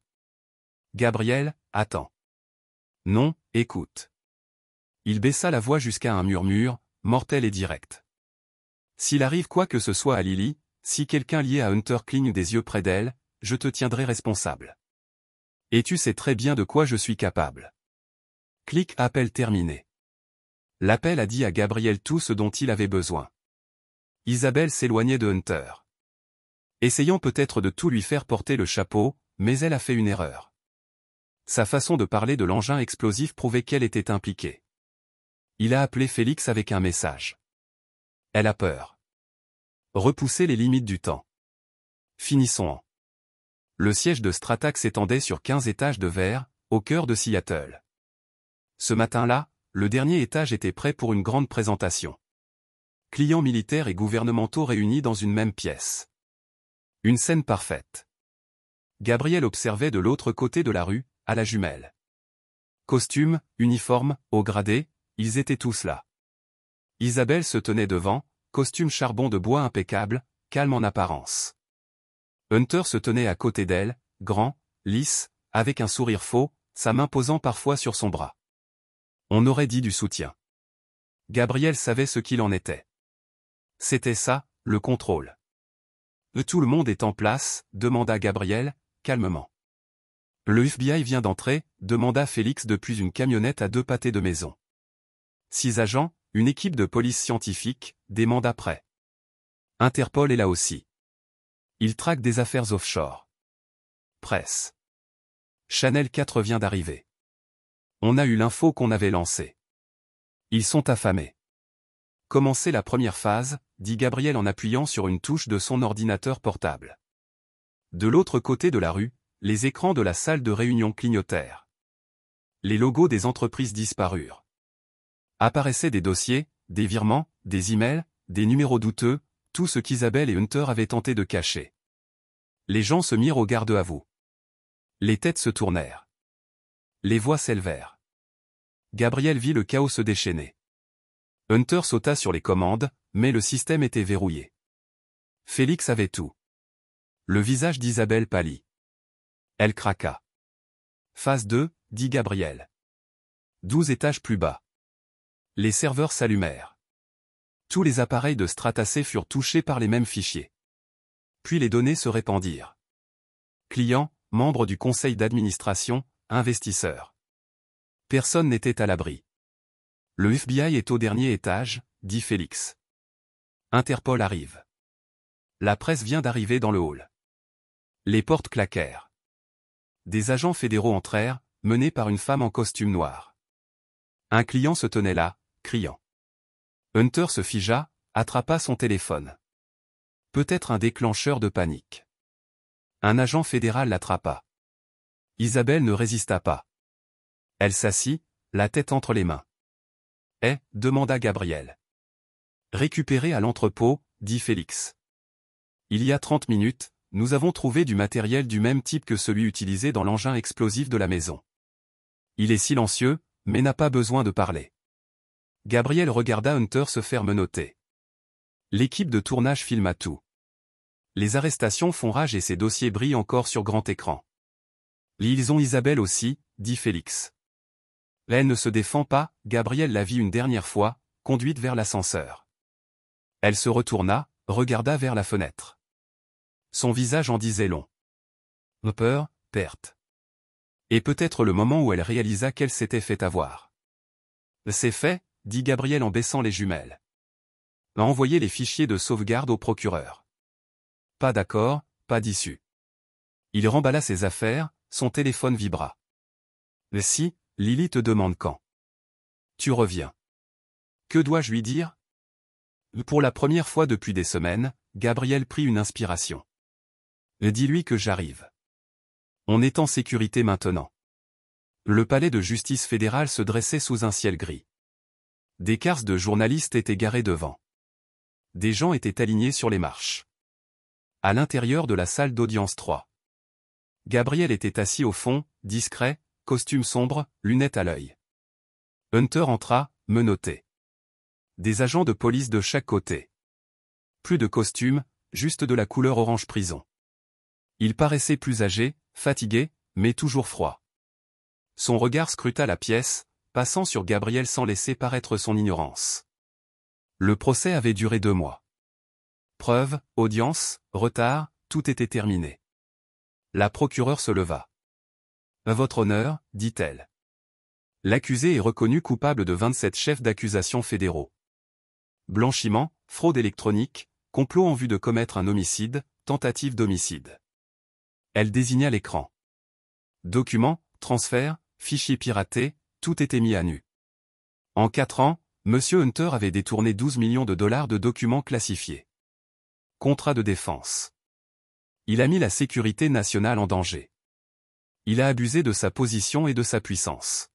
Speaker 1: Gabriel, attends. Non, écoute. Il baissa la voix jusqu'à un murmure, mortel et direct. S'il arrive quoi que ce soit à Lily, si quelqu'un lié à Hunter cligne des yeux près d'elle, je te tiendrai responsable. Et tu sais très bien de quoi je suis capable. Clic appel terminé. L'appel a dit à Gabriel tout ce dont il avait besoin. Isabelle s'éloignait de Hunter. Essayant peut-être de tout lui faire porter le chapeau, mais elle a fait une erreur. Sa façon de parler de l'engin explosif prouvait qu'elle était impliquée. Il a appelé Félix avec un message. Elle a peur. Repousser les limites du temps. Finissons en. Le siège de Stratax s'étendait sur 15 étages de verre, au cœur de Seattle. Ce matin-là, le dernier étage était prêt pour une grande présentation. Clients militaires et gouvernementaux réunis dans une même pièce. Une scène parfaite. Gabriel observait de l'autre côté de la rue, à la jumelle. Costumes, uniformes, haut gradé, ils étaient tous là. Isabelle se tenait devant, costume charbon de bois impeccable, calme en apparence. Hunter se tenait à côté d'elle, grand, lisse, avec un sourire faux, sa main posant parfois sur son bras. On aurait dit du soutien. Gabriel savait ce qu'il en était. C'était ça, le contrôle. Tout le monde est en place, demanda Gabriel, calmement. Le FBI vient d'entrer, demanda Félix depuis une camionnette à 2 pâtés de maison. 6 agents, une équipe de police scientifique, des mandats prêts. Interpol est là aussi. Ils traquent des affaires offshore. Presse. Channel 4 vient d'arriver. On a eu l'info qu'on avait lancée. Ils sont affamés. Commencez la première phase, dit Gabriel en appuyant sur une touche de son ordinateur portable. De l'autre côté de la rue, les écrans de la salle de réunion clignotèrent. Les logos des entreprises disparurent. Apparaissaient des dossiers, des virements, des emails, des numéros douteux, tout ce qu'Isabelle et Hunter avaient tenté de cacher. Les gens se mirent au garde à vous. Les têtes se tournèrent. Les voix s'élevèrent. Gabriel vit le chaos se déchaîner. Hunter sauta sur les commandes, mais le système était verrouillé. Félix avait tout. Le visage d'Isabelle pâlit. Elle craqua. Phase 2, dit Gabriel. 12 étages plus bas. Les serveurs s'allumèrent. Tous les appareils de Stratacé furent touchés par les mêmes fichiers. Puis les données se répandirent. Clients, membres du conseil d'administration, investisseurs. Personne n'était à l'abri. Le FBI est au dernier étage, dit Félix. Interpol arrive. La presse vient d'arriver dans le hall. Les portes claquèrent. Des agents fédéraux entrèrent, menés par une femme en costume noir. Un client se tenait là, criant. Hunter se figea, attrapa son téléphone. Peut-être un déclencheur de panique. Un agent fédéral l'attrapa. Isabelle ne résista pas. Elle s'assit, la tête entre les mains. « Eh » demanda Gabriel. « Récupéré à l'entrepôt » dit Félix. « Il y a 30 minutes, nous avons trouvé du matériel du même type que celui utilisé dans l'engin explosif de la maison. Il est silencieux, mais n'a pas besoin de parler. » Gabriel regarda Hunter se faire menotter. L'équipe de tournage filma tout. Les arrestations font rage et ces dossiers brillent encore sur grand écran. « Ils ont Isabelle aussi » dit Félix. Elle ne se défend pas, Gabriel la vit une dernière fois, conduite vers l'ascenseur. Elle se retourna, regarda vers la fenêtre. Son visage en disait long. Peur, perte. Et peut-être le moment où elle réalisa qu'elle s'était fait avoir. C'est fait, dit Gabriel en baissant les jumelles. A envoyé les fichiers de sauvegarde au procureur. Pas d'accord, pas d'issue. Il remballa ses affaires, son téléphone vibra. Si, Lily te demande quand. Tu reviens. Que dois-je lui dire? Pour la première fois depuis des semaines, Gabriel prit une inspiration. Dis-lui que j'arrive. On est en sécurité maintenant. Le palais de justice fédérale se dressait sous un ciel gris. Des cars de journalistes étaient garés devant. Des gens étaient alignés sur les marches. À l'intérieur de la salle d'audience 3. Gabriel était assis au fond, discret, costume sombre, lunettes à l'œil. Hunter entra, menotté. Des agents de police de chaque côté. Plus de costume, juste de la couleur orange prison. Il paraissait plus âgé, fatigué, mais toujours froid. Son regard scruta la pièce, passant sur Gabriel sans laisser paraître son ignorance. Le procès avait duré 2 mois. Preuves, audience, retard, tout était terminé. La procureure se leva. « À votre honneur » dit-elle. L'accusé est reconnu coupable de 27 chefs d'accusation fédéraux. Blanchiment, fraude électronique, complot en vue de commettre un homicide, tentative d'homicide. Elle désigna l'écran. Documents, transferts, fichiers piratés, tout était mis à nu. En 4 ans, M. Hunter avait détourné 12 millions de dollars de documents classifiés. Contrat de défense. Il a mis la sécurité nationale en danger. Il a abusé de sa position et de sa puissance.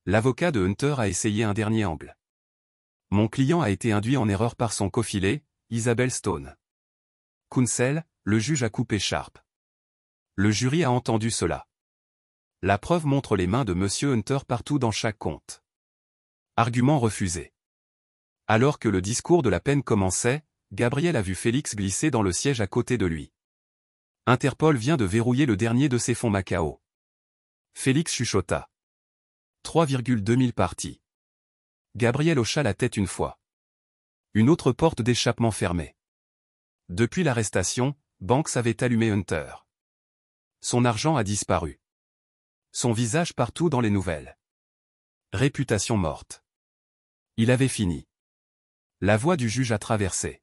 Speaker 1: L'avocat de Hunter a essayé un dernier angle. Mon client a été induit en erreur par son cofilet, Isabelle Stone. Counsel, le juge a coupé Sharp. Le jury a entendu cela. La preuve montre les mains de M. Hunter partout dans chaque compte. Argument refusé. Alors que le discours de la peine commençait, Gabriel a vu Félix glisser dans le siège à côté de lui. Interpol vient de verrouiller le dernier de ses fonds Macao. Félix chuchota. 3,2 000 parties. Gabriel hocha la tête une fois. Une autre porte d'échappement fermée. Depuis l'arrestation, Banks avait allumé Hunter. Son argent a disparu. Son visage partout dans les nouvelles. Réputation morte. Il avait fini. La voix du juge a traversé.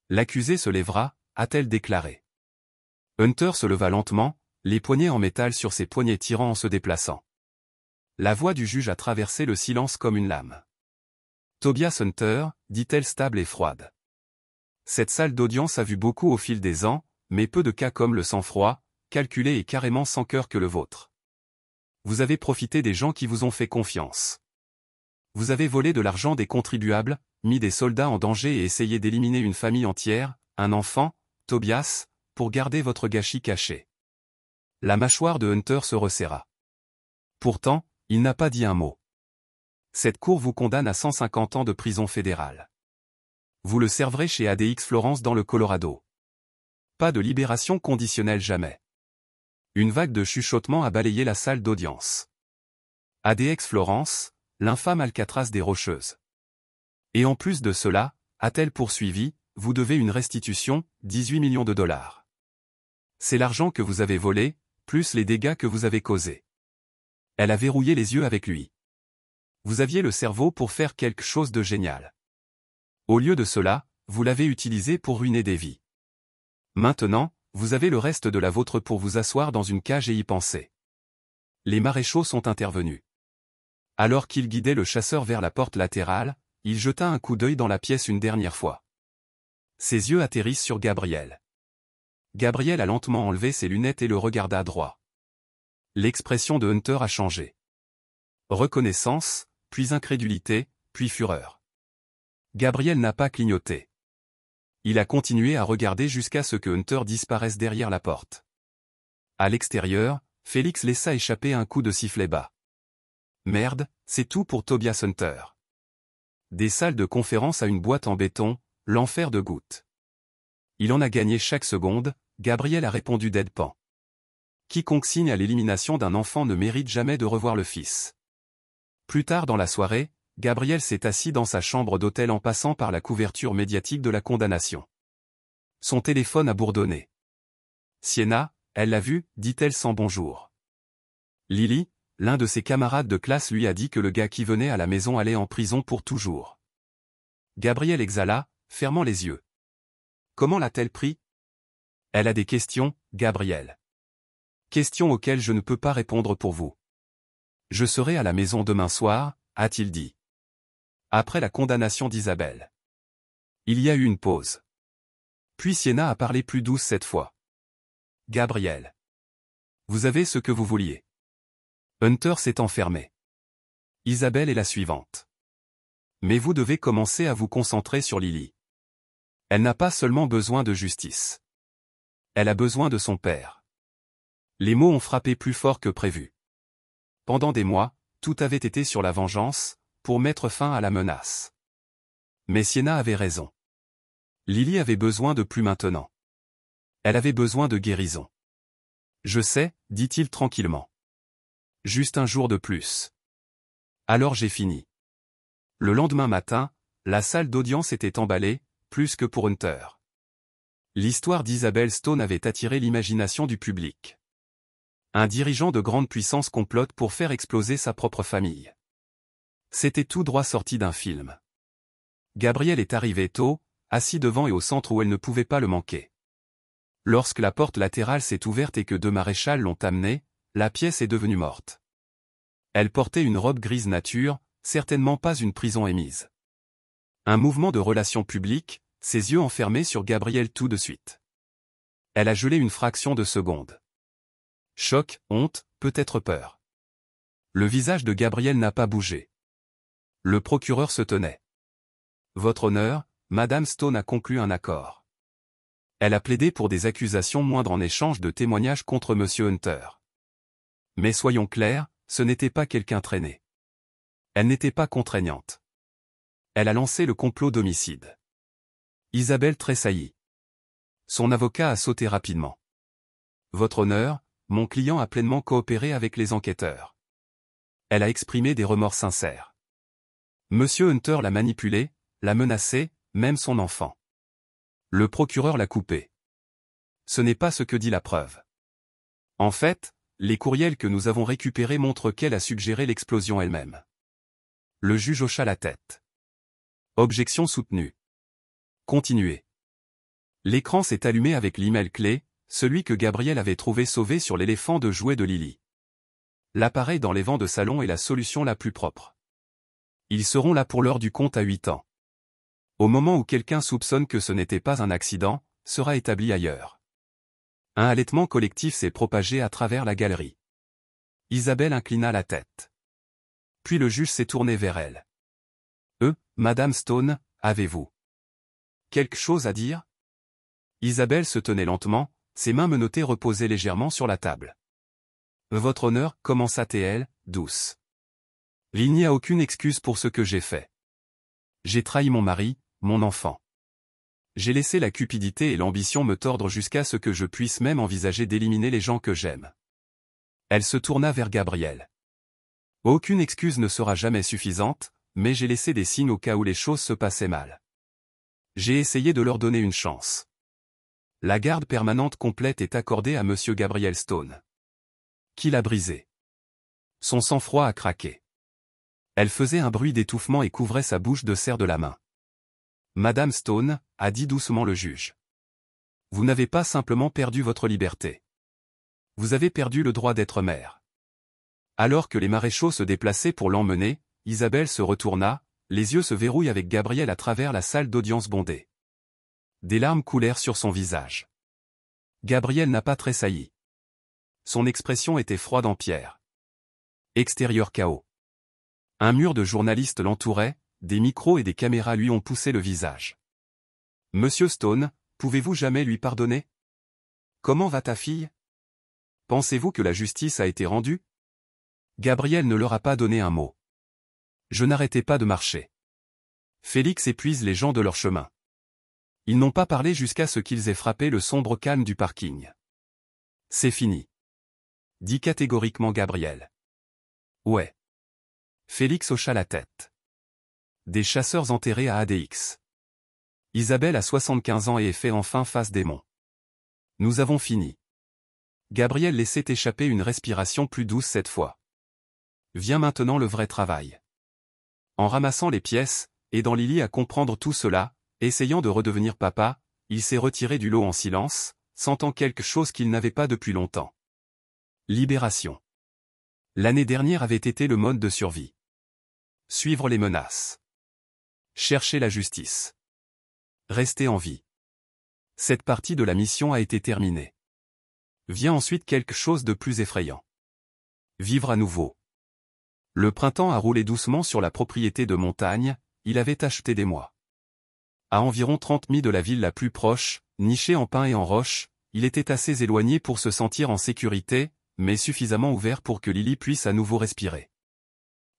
Speaker 1: L'accusé se lèvera, a-t-elle déclaré. Hunter se leva lentement, les poignets en métal sur ses poignets tirant en se déplaçant. La voix du juge a traversé le silence comme une lame. Tobias Hunter, dit-elle stable et froide. Cette salle d'audience a vu beaucoup au fil des ans, mais peu de cas comme le sang-froid, calculé et carrément sans cœur que le vôtre. Vous avez profité des gens qui vous ont fait confiance. Vous avez volé de l'argent des contribuables, mis des soldats en danger et essayé d'éliminer une famille entière, un enfant, Tobias, pour garder votre gâchis caché. La mâchoire de Hunter se resserra. Pourtant, il n'a pas dit un mot. Cette cour vous condamne à 150 ans de prison fédérale. Vous le servrez chez ADX Florence dans le Colorado. Pas de libération conditionnelle jamais. Une vague de chuchotements a balayé la salle d'audience. ADX Florence, l'infâme Alcatraz des Rocheuses. Et en plus de cela, a-t-elle poursuivi, vous devez une restitution, 18 millions de dollars. C'est l'argent que vous avez volé, plus les dégâts que vous avez causés. Elle a verrouillé les yeux avec lui. Vous aviez le cerveau pour faire quelque chose de génial. Au lieu de cela, vous l'avez utilisé pour ruiner des vies. Maintenant, vous avez le reste de la vôtre pour vous asseoir dans une cage et y penser. Les maréchaux sont intervenus. Alors qu'il guidait le chasseur vers la porte latérale, il jeta un coup d'œil dans la pièce une dernière fois. Ses yeux atterrissent sur Gabriel. Gabriel a lentement enlevé ses lunettes et le regarda droit. L'expression de Hunter a changé. Reconnaissance, puis incrédulité, puis fureur. Gabriel n'a pas clignoté. Il a continué à regarder jusqu'à ce que Hunter disparaisse derrière la porte. À l'extérieur, Félix laissa échapper un coup de sifflet bas. Merde, c'est tout pour Tobias Hunter. Des salles de conférence à une boîte en béton, l'enfer de gouttes. Il en a gagné chaque seconde, Gabriel a répondu deadpan. Quiconque signe à l'élimination d'un enfant ne mérite jamais de revoir le fils. Plus tard dans la soirée, Gabriel s'est assis dans sa chambre d'hôtel en passant par la couverture médiatique de la condamnation. Son téléphone a bourdonné. Sienna, elle l'a vu, dit-elle sans bonjour. Lily, l'un de ses camarades de classe lui a dit que le gars qui venait à la maison allait en prison pour toujours. Gabriel exhala, fermant les yeux. Comment l'a-t-elle pris? Elle a des questions, Gabriel. Questions auxquelles je ne peux pas répondre pour vous. Je serai à la maison demain soir, a-t-il dit. Après la condamnation d'Isabelle. Il y a eu une pause. Puis Sienna a parlé plus douce cette fois. Gabriel. Vous avez ce que vous vouliez. Hunter s'est enfermé. Isabelle est la suivante. Mais vous devez commencer à vous concentrer sur Lily. Elle n'a pas seulement besoin de justice. Elle a besoin de son père. Les mots ont frappé plus fort que prévu. Pendant des mois, tout avait été sur la vengeance, pour mettre fin à la menace. Mais Sienna avait raison. Lily avait besoin de plus maintenant. Elle avait besoin de guérison. Je sais, dit-il tranquillement. Juste un jour de plus. Alors j'ai fini. Le lendemain matin, la salle d'audience était emballée, plus que pour Hunter. L'histoire d'Isabelle Stone avait attiré l'imagination du public. Un dirigeant de grande puissance complote pour faire exploser sa propre famille. C'était tout droit sorti d'un film. Gabriel est arrivé tôt, assis devant et au centre où elle ne pouvait pas le manquer. Lorsque la porte latérale s'est ouverte et que deux maréchals l'ont amenée, la pièce est devenue morte. Elle portait une robe grise nature, certainement pas une prison émise. Un mouvement de relations publiques, ses yeux enfermés sur Gabriel tout de suite. Elle a gelé une fraction de seconde. Choc, honte, peut-être peur. Le visage de Gabriel n'a pas bougé. Le procureur se tenait. Votre honneur, Madame Stone a conclu un accord. Elle a plaidé pour des accusations moindres en échange de témoignages contre Monsieur Hunter. Mais soyons clairs, ce n'était pas quelqu'un traîné. Elle n'était pas contraignante. Elle a lancé le complot d'homicide. Isabelle tressaillit. Son avocat a sauté rapidement. Votre honneur, mon client a pleinement coopéré avec les enquêteurs. Elle a exprimé des remords sincères. Monsieur Hunter l'a manipulé, l'a menacé, même son enfant. Le procureur l'a coupé. Ce n'est pas ce que dit la preuve. En fait, les courriels que nous avons récupérés montrent qu'elle a suggéré l'explosion elle-même. Le juge hocha la tête. Objection soutenue. Continuez. L'écran s'est allumé avec l'email clé, celui que Gabriel avait trouvé sauvé sur l'éléphant de jouet de Lily. L'appareil dans les vents de salon est la solution la plus propre. Ils seront là pour l'heure du compte à 8 ans. Au moment où quelqu'un soupçonne que ce n'était pas un accident, sera établi ailleurs. Un halètement collectif s'est propagé à travers la galerie. Isabelle inclina la tête. Puis le juge s'est tourné vers elle. Madame Stone, avez-vous quelque chose à dire? Isabelle se tenait lentement, ses mains menottées reposaient légèrement sur la table. Votre honneur, commença-t-elle, douce. Il n'y a aucune excuse pour ce que j'ai fait. J'ai trahi mon mari, mon enfant. J'ai laissé la cupidité et l'ambition me tordre jusqu'à ce que je puisse même envisager d'éliminer les gens que j'aime. Elle se tourna vers Gabriel. Aucune excuse ne sera jamais suffisante, mais j'ai laissé des signes au cas où les choses se passaient mal. J'ai essayé de leur donner une chance. La garde permanente complète est accordée à Monsieur Gabriel Stone. Qui l'a brisé. Son sang-froid a craqué. Elle faisait un bruit d'étouffement et couvrait sa bouche de serre de la main. Madame Stone, a dit doucement le juge. Vous n'avez pas simplement perdu votre liberté. Vous avez perdu le droit d'être mère. Alors que les maréchaux se déplaçaient pour l'emmener, Isabelle se retourna, les yeux se verrouillent avec Gabriel à travers la salle d'audience bondée. Des larmes coulèrent sur son visage. Gabriel n'a pas tressailli. Son expression était froide en pierre. Extérieur chaos. Un mur de journalistes l'entourait, des micros et des caméras lui ont poussé le visage. Monsieur Stone, pouvez-vous jamais lui pardonner? Comment va ta fille? Pensez-vous que la justice a été rendue? Gabriel ne leur a pas donné un mot. Je n'arrêtais pas de marcher. Félix épuise les gens de leur chemin. Ils n'ont pas parlé jusqu'à ce qu'ils aient frappé le sombre calme du parking. C'est fini. Dit catégoriquement Gabriel. Ouais. Félix hocha la tête. Des chasseurs enterrés à ADX. Isabelle a 75 ans et fait enfin face démon. Nous avons fini. Gabriel laissait échapper une respiration plus douce cette fois. Vient maintenant le vrai travail. En ramassant les pièces, aidant Lily à comprendre tout cela, essayant de redevenir papa, il s'est retiré du lot en silence, sentant quelque chose qu'il n'avait pas depuis longtemps. Libération. L'année dernière avait été le mode de survie. Suivre les menaces. Chercher la justice. Rester en vie. Cette partie de la mission a été terminée. Vient ensuite quelque chose de plus effrayant. Vivre à nouveau. Le printemps a roulé doucement sur la propriété de montagne, il avait acheté des mois. À environ 30 milles de la ville la plus proche, niché en pins et en roches, il était assez éloigné pour se sentir en sécurité, mais suffisamment ouvert pour que Lily puisse à nouveau respirer.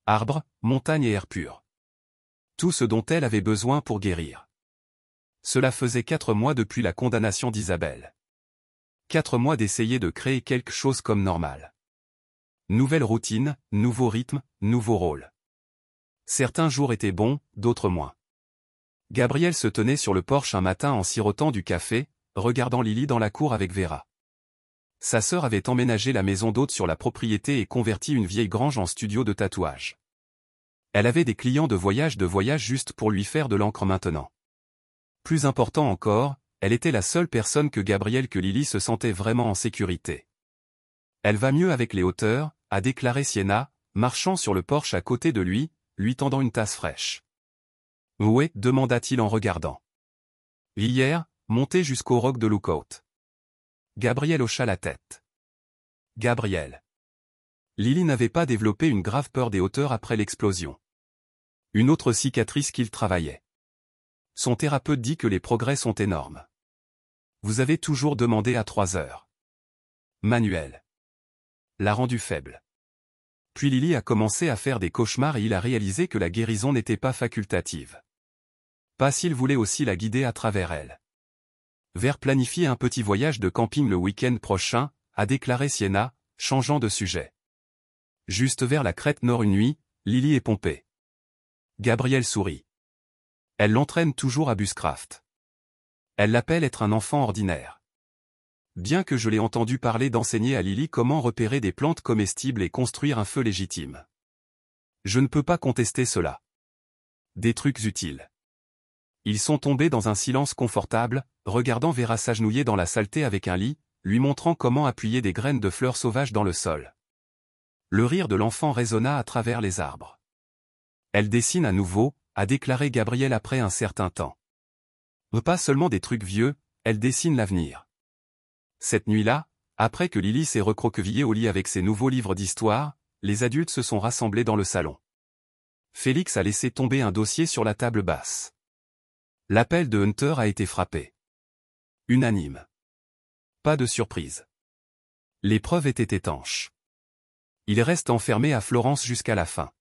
Speaker 1: Arbres, montagnes et air pur. Tout ce dont elle avait besoin pour guérir. Cela faisait 4 mois depuis la condamnation d'Isabelle. 4 mois d'essayer de créer quelque chose comme normal. Nouvelle routine, nouveau rythme, nouveau rôle. Certains jours étaient bons, d'autres moins. Gabriel se tenait sur le porche un matin en sirotant du café, regardant Lily dans la cour avec Vera. Sa sœur avait emménagé la maison d'hôte sur la propriété et converti une vieille grange en studio de tatouage. Elle avait des clients de voyage juste pour lui faire de l'encre maintenant. Plus important encore, elle était la seule personne que Lily se sentait vraiment en sécurité. Elle va mieux avec les hauteurs, a déclaré Sienna, marchant sur le porche à côté de lui tendant une tasse fraîche. Ouais, demanda-t-il en regardant. Hier, monté jusqu'au roc de Lookout. Gabriel hocha la tête. Gabriel. Lily n'avait pas développé une grave peur des hauteurs après l'explosion. Une autre cicatrice qu'il travaillait. Son thérapeute dit que les progrès sont énormes. Vous avez toujours demandé à 3 heures. Manuel. L'a rendu faible. Puis Lily a commencé à faire des cauchemars et il a réalisé que la guérison n'était pas facultative. Pas s'il voulait aussi la guider à travers elle. Vers planifier un petit voyage de camping le week-end prochain, a déclaré Sienna, changeant de sujet. Juste vers la crête nord une nuit, Lily est pompée. Gabriel sourit. Elle l'entraîne toujours à Bushcraft. Elle l'appelle être un enfant ordinaire. Bien que je l'ai entendu parler d'enseigner à Lily comment repérer des plantes comestibles et construire un feu légitime. Je ne peux pas contester cela. Des trucs utiles. Ils sont tombés dans un silence confortable, regardant Vera s'agenouiller dans la saleté avec un lit, lui montrant comment appuyer des graines de fleurs sauvages dans le sol. Le rire de l'enfant résonna à travers les arbres. Elle dessine à nouveau, a déclaré Gabriel après un certain temps. Pas seulement des trucs vieux, elle dessine l'avenir. Cette nuit-là, après que Lily s'est recroquevillée au lit avec ses nouveaux livres d'histoire, les adultes se sont rassemblés dans le salon. Félix a laissé tomber un dossier sur la table basse. L'appel de Hunter a été frappé. Unanime. Pas de surprise. L'épreuve était étanche. Il reste enfermé à Florence jusqu'à la fin.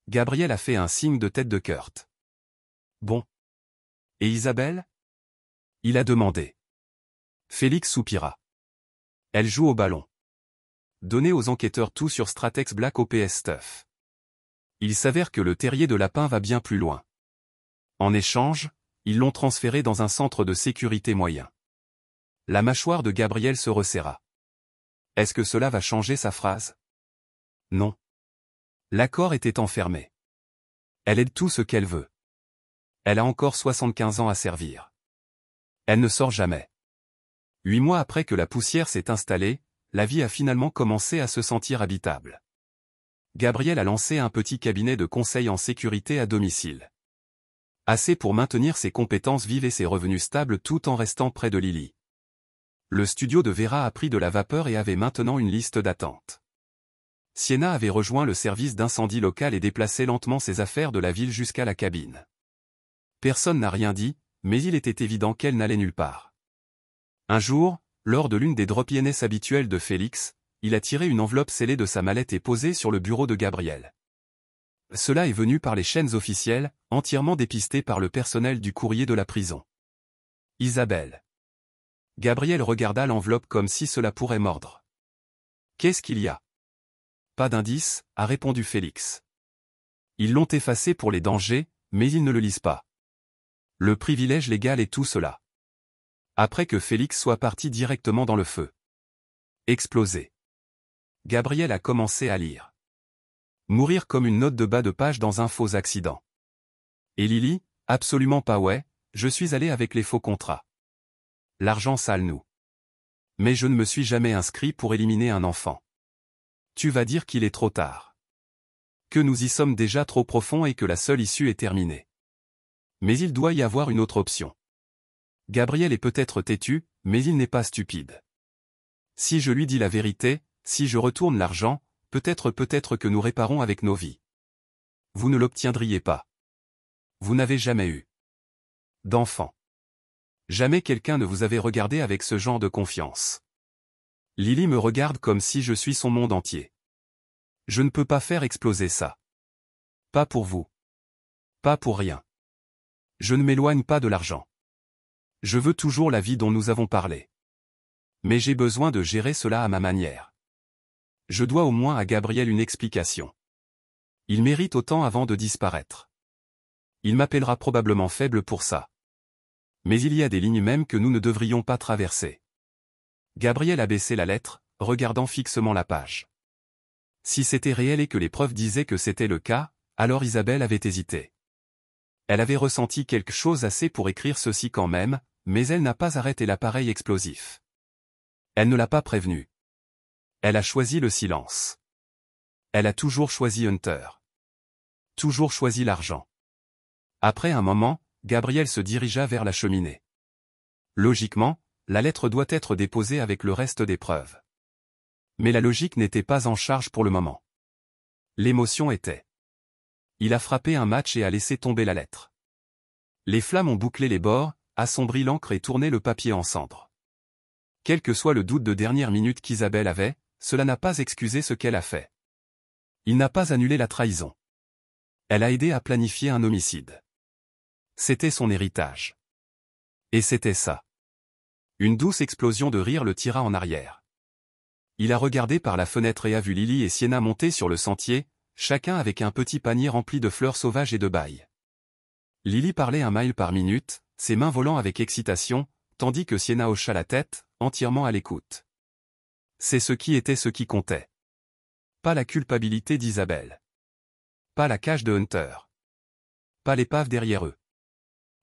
Speaker 1: Gabriel a fait un signe de tête de Kurt. Bon. Et Isabelle? Il a demandé. Félix soupira. Elle joue au ballon. Donnez aux enquêteurs tout sur Stratex Black OPS Stuff. Il s'avère que le terrier de lapin va bien plus loin. En échange, ils l'ont transféré dans un centre de sécurité moyen. La mâchoire de Gabriel se resserra. Est-ce que cela va changer sa phrase? Non. L'accord était enfermé. Elle aide tout ce qu'elle veut. Elle a encore 75 ans à servir. Elle ne sort jamais. 8 mois après que la poussière s'est installée, la vie a finalement commencé à se sentir habitable. Gabriel a lancé un petit cabinet de conseil en sécurité à domicile. Assez pour maintenir ses compétences vives et ses revenus stables tout en restant près de Lily. Le studio de Vera a pris de la vapeur et avait maintenant une liste d'attente. Sienna avait rejoint le service d'incendie local et déplacé lentement ses affaires de la ville jusqu'à la cabine. Personne n'a rien dit, mais il était évident qu'elle n'allait nulle part. Un jour, lors de l'une des drop-ins habituelles de Félix, il a tiré une enveloppe scellée de sa mallette et posée sur le bureau de Gabriel. Cela est venu par les chaînes officielles, entièrement dépistées par le personnel du courrier de la prison. Isabelle. Gabriel regarda l'enveloppe comme si cela pourrait mordre. Qu'est-ce qu'il y a? Pas d'indice, a répondu Félix. Ils l'ont effacé pour les dangers, mais ils ne le lisent pas. Le privilège légal et tout cela. Après que Félix soit parti directement dans le feu. Explosé. Gabriel a commencé à lire. Mourir comme une note de bas de page dans un faux accident. Et Lily, absolument pas ouais, je suis allé avec les faux contrats. L'argent sale nous. Mais je ne me suis jamais inscrit pour éliminer un enfant. Tu vas dire qu'il est trop tard. Que nous y sommes déjà trop profonds et que la seule issue est terminée. Mais il doit y avoir une autre option. Gabriel est peut-être têtu, mais il n'est pas stupide. Si je lui dis la vérité, si je retourne l'argent, peut-être que nous réparons avec nos vies. Vous ne l'obtiendriez pas. Vous n'avez jamais eu d'enfant. Jamais quelqu'un ne vous avait regardé avec ce genre de confiance. Lily me regarde comme si je suis son monde entier. Je ne peux pas faire exploser ça. Pas pour vous. Pas pour rien. Je ne m'éloigne pas de l'argent. Je veux toujours la vie dont nous avons parlé. Mais j'ai besoin de gérer cela à ma manière. Je dois au moins à Gabriel une explication. Il mérite autant avant de disparaître. Il m'appellera probablement faible pour ça. Mais il y a des lignes même que nous ne devrions pas traverser. Gabriel a baissé la lettre, regardant fixement la page. Si c'était réel et que les preuves disaient que c'était le cas, alors Isabelle avait hésité. Elle avait ressenti quelque chose assez pour écrire ceci quand même, mais elle n'a pas arrêté l'appareil explosif. Elle ne l'a pas prévenu. Elle a choisi le silence. Elle a toujours choisi Hunter. Toujours choisi l'argent. Après un moment, Gabriel se dirigea vers la cheminée. Logiquement, la lettre doit être déposée avec le reste des preuves. Mais la logique n'était pas en charge pour le moment. L'émotion était. Il a frappé un match et a laissé tomber la lettre. Les flammes ont bouclé les bords, assombri l'encre et tourné le papier en cendres. Quel que soit le doute de dernière minute qu'Isabelle avait, cela n'a pas excusé ce qu'elle a fait. Il n'a pas annulé la trahison. Elle a aidé à planifier un homicide. C'était son héritage. Et c'était ça. Une douce explosion de rire le tira en arrière. Il a regardé par la fenêtre et a vu Lily et Sienna monter sur le sentier, chacun avec un petit panier rempli de fleurs sauvages et de bail. Lily parlait 1 mile par minute, ses mains volant avec excitation, tandis que Sienna hocha la tête, entièrement à l'écoute. C'est ce qui comptait. Pas la culpabilité d'Isabelle. Pas la cage de Hunter. Pas l'épave derrière eux.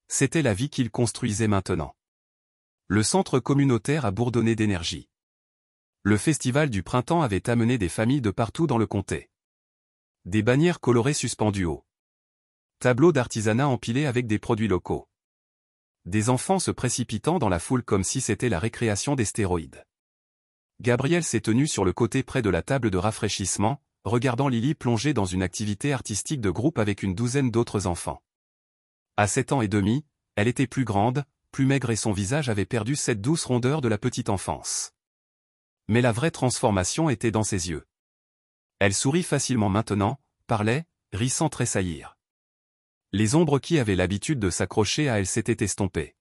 Speaker 1: C'était la vie qu'ils construisaient maintenant. Le centre communautaire a bourdonné d'énergie. Le festival du printemps avait amené des familles de partout dans le comté. Des bannières colorées suspendues haut. Tableaux d'artisanat empilés avec des produits locaux. Des enfants se précipitant dans la foule comme si c'était la récréation des stéroïdes. Gabriel s'est tenu sur le côté près de la table de rafraîchissement, regardant Lily plonger dans une activité artistique de groupe avec une douzaine d'autres enfants. À 7 ans et demi, elle était plus grande, plus maigre et son visage avait perdu cette douce rondeur de la petite enfance. Mais la vraie transformation était dans ses yeux. Elle sourit facilement maintenant, parlait, rit sans tressaillir. Les ombres qui avaient l'habitude de s'accrocher à elle s'étaient estompées.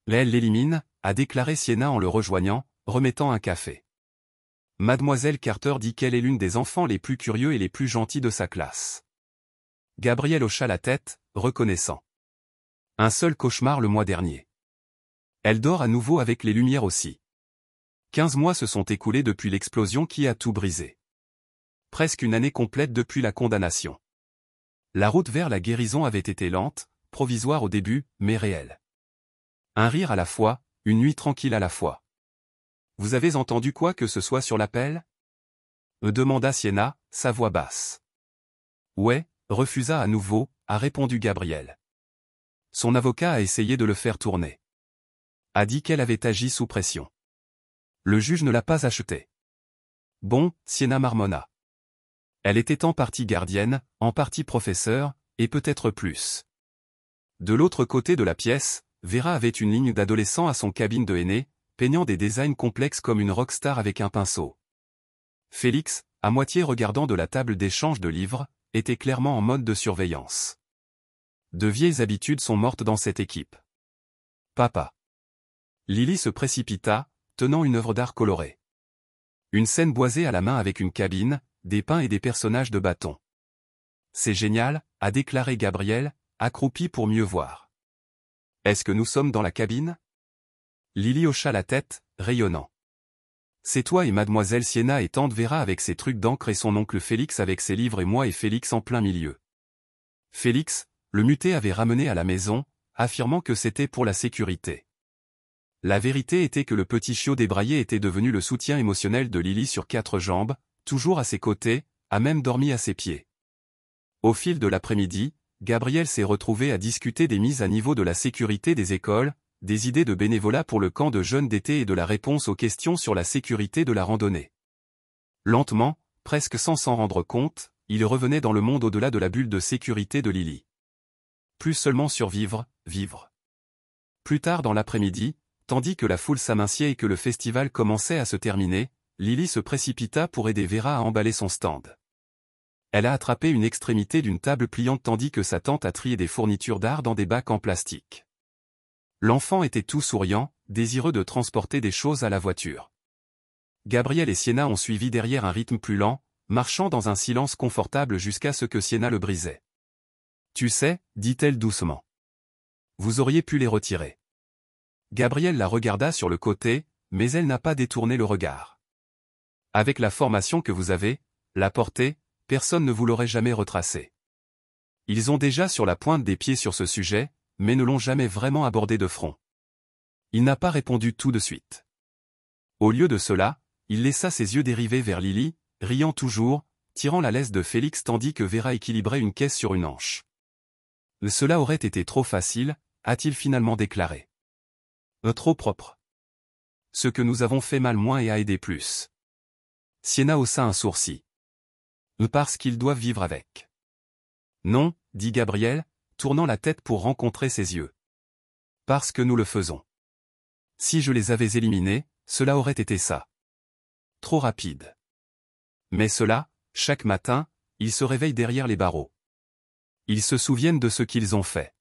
Speaker 1: Elle l'élimine, a déclaré Sienna en le rejoignant, remettant un café. Mademoiselle Carter dit qu'elle est l'une des enfants les plus curieux et les plus gentils de sa classe. Gabriel hocha la tête, reconnaissant. Un seul cauchemar le mois dernier. Elle dort à nouveau avec les lumières aussi. 15 mois se sont écoulés depuis l'explosion qui a tout brisé. presque une année complète depuis la condamnation. La route vers la guérison avait été lente, provisoire au début, mais réelle. Un rire à la fois, une nuit tranquille à la fois. Vous avez entendu quoi que ce soit sur l'appel? Me demanda Sienna, sa voix basse. Ouais, refusa à nouveau, a répondu Gabriel. Son avocat a essayé de le faire tourner. A dit qu'elle avait agi sous pression. Le juge ne l'a pas acheté. Bon, Sienna marmonna. Elle était en partie gardienne, en partie professeure, et peut-être plus. De l'autre côté de la pièce, Vera avait une ligne d'adolescents à son cabine de henné, peignant des designs complexes comme une rockstar avec un pinceau. Félix, à moitié regardant de la table d'échange de livres, était clairement en mode de surveillance. De vieilles habitudes sont mortes dans cette équipe. Papa. Lily se précipita, tenant une œuvre d'art colorée. Une scène boisée à la main avec une cabine, des pins et des personnages de bâton. C'est génial, a déclaré Gabriel, accroupi pour mieux voir. Est-ce que nous sommes dans la cabine? Lily hocha la tête, rayonnant. C'est toi et mademoiselle Sienna et tante Vera avec ses trucs d'encre et son oncle Félix avec ses livres et moi et Félix en plein milieu. Félix, le muté avait ramené à la maison, affirmant que c'était pour la sécurité. La vérité était que le petit chiot débraillé était devenu le soutien émotionnel de Lily sur 4 jambes, toujours à ses côtés, a même dormi à ses pieds. Au fil de l'après-midi, Gabriel s'est retrouvé à discuter des mises à niveau de la sécurité des écoles, des idées de bénévolat pour le camp de jeunes d'été et de la réponse aux questions sur la sécurité de la randonnée. Lentement, presque sans s'en rendre compte, il revenait dans le monde au-delà de la bulle de sécurité de Lily. Plus seulement survivre, vivre. Plus tard dans l'après-midi, tandis que la foule s'aminciait et que le festival commençait à se terminer, Lily se précipita pour aider Vera à emballer son stand. Elle a attrapé une extrémité d'une table pliante tandis que sa tante a trié des fournitures d'art dans des bacs en plastique. L'enfant était tout souriant, désireux de transporter des choses à la voiture. Gabriel et Sienna ont suivi derrière un rythme plus lent, marchant dans un silence confortable jusqu'à ce que Sienna le brisait. Tu sais, dit-elle doucement. Vous auriez pu les retirer. Gabriel la regarda sur le côté, mais elle n'a pas détourné le regard. Avec la formation que vous avez, la portée, personne ne vous l'aurait jamais retracée. Ils ont déjà sur la pointe des pieds sur ce sujet, mais ne l'ont jamais vraiment abordé de front. Il n'a pas répondu tout de suite. Au lieu de cela, il laissa ses yeux dériver vers Lily, riant toujours, tirant la laisse de Félix tandis que Vera équilibrait une caisse sur une hanche. Cela aurait été trop facile, a-t-il finalement déclaré. Trop propre. Ce que nous avons fait mal moins et a aidé plus. Sienna haussa un sourcil. Parce qu'ils doivent vivre avec. Non, dit Gabriel, tournant la tête pour rencontrer ses yeux. Parce que nous le faisons. Si je les avais éliminés, cela aurait été ça. Trop rapide. Mais cela, chaque matin, ils se réveillent derrière les barreaux. Ils se souviennent de ce qu'ils ont fait.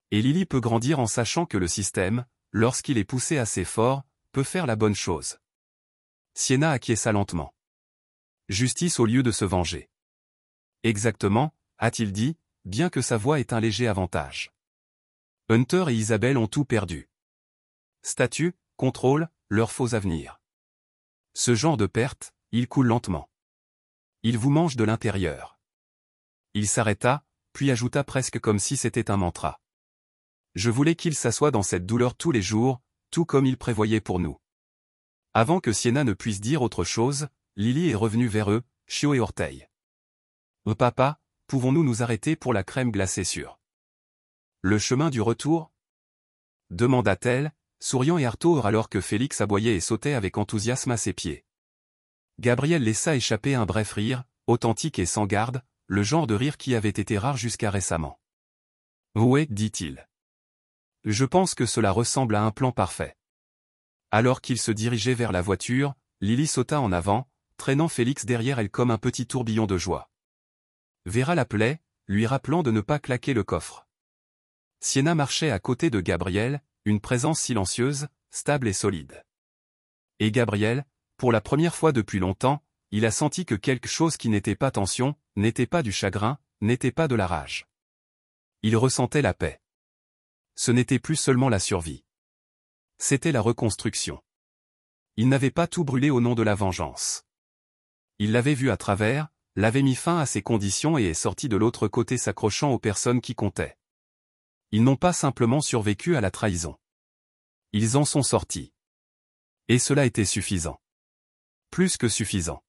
Speaker 1: Et Lily peut grandir en sachant que le système, lorsqu'il est poussé assez fort, peut faire la bonne chose. Sienna acquiesça lentement. Justice au lieu de se venger. Exactement, a-t-il dit, bien que sa voix ait un léger avantage. Hunter et Isabelle ont tout perdu. Statut, contrôle, leur faux avenir. Ce genre de perte, il coule lentement. Il vous mange de l'intérieur. Il s'arrêta, puis ajouta presque comme si c'était un mantra. Je voulais qu'il s'assoie dans cette douleur tous les jours, tout comme il prévoyait pour nous. Avant que Sienna ne puisse dire autre chose, Lily est revenue vers eux, chiot et orteil. Papa, pouvons-nous nous arrêter pour la crème glacée sur le chemin du retour? Demanda-t-elle, souriant et artore alors que Félix aboyait et sautait avec enthousiasme à ses pieds. Gabriel laissa échapper un bref rire, authentique et sans garde, le genre de rire qui avait été rare jusqu'à récemment. Ouais, dit-il. Je pense que cela ressemble à un plan parfait. Alors qu'il se dirigeait vers la voiture, Lily sauta en avant, traînant Félix derrière elle comme un petit tourbillon de joie. Vera l'appelait, lui rappelant de ne pas claquer le coffre. Sienna marchait à côté de Gabriel, une présence silencieuse, stable et solide. Et Gabriel, pour la première fois depuis longtemps, il a senti que quelque chose qui n'était pas tension, n'était pas du chagrin, n'était pas de la rage. Il ressentait la paix. Ce n'était plus seulement la survie. C'était la reconstruction. Il n'avait pas tout brûlé au nom de la vengeance. Il l'avait vu à travers, l'avait mis fin à ses conditions et est sorti de l'autre côté s'accrochant aux personnes qui comptaient. Ils n'ont pas simplement survécu à la trahison. Ils en sont sortis. Et cela était suffisant. Plus que suffisant.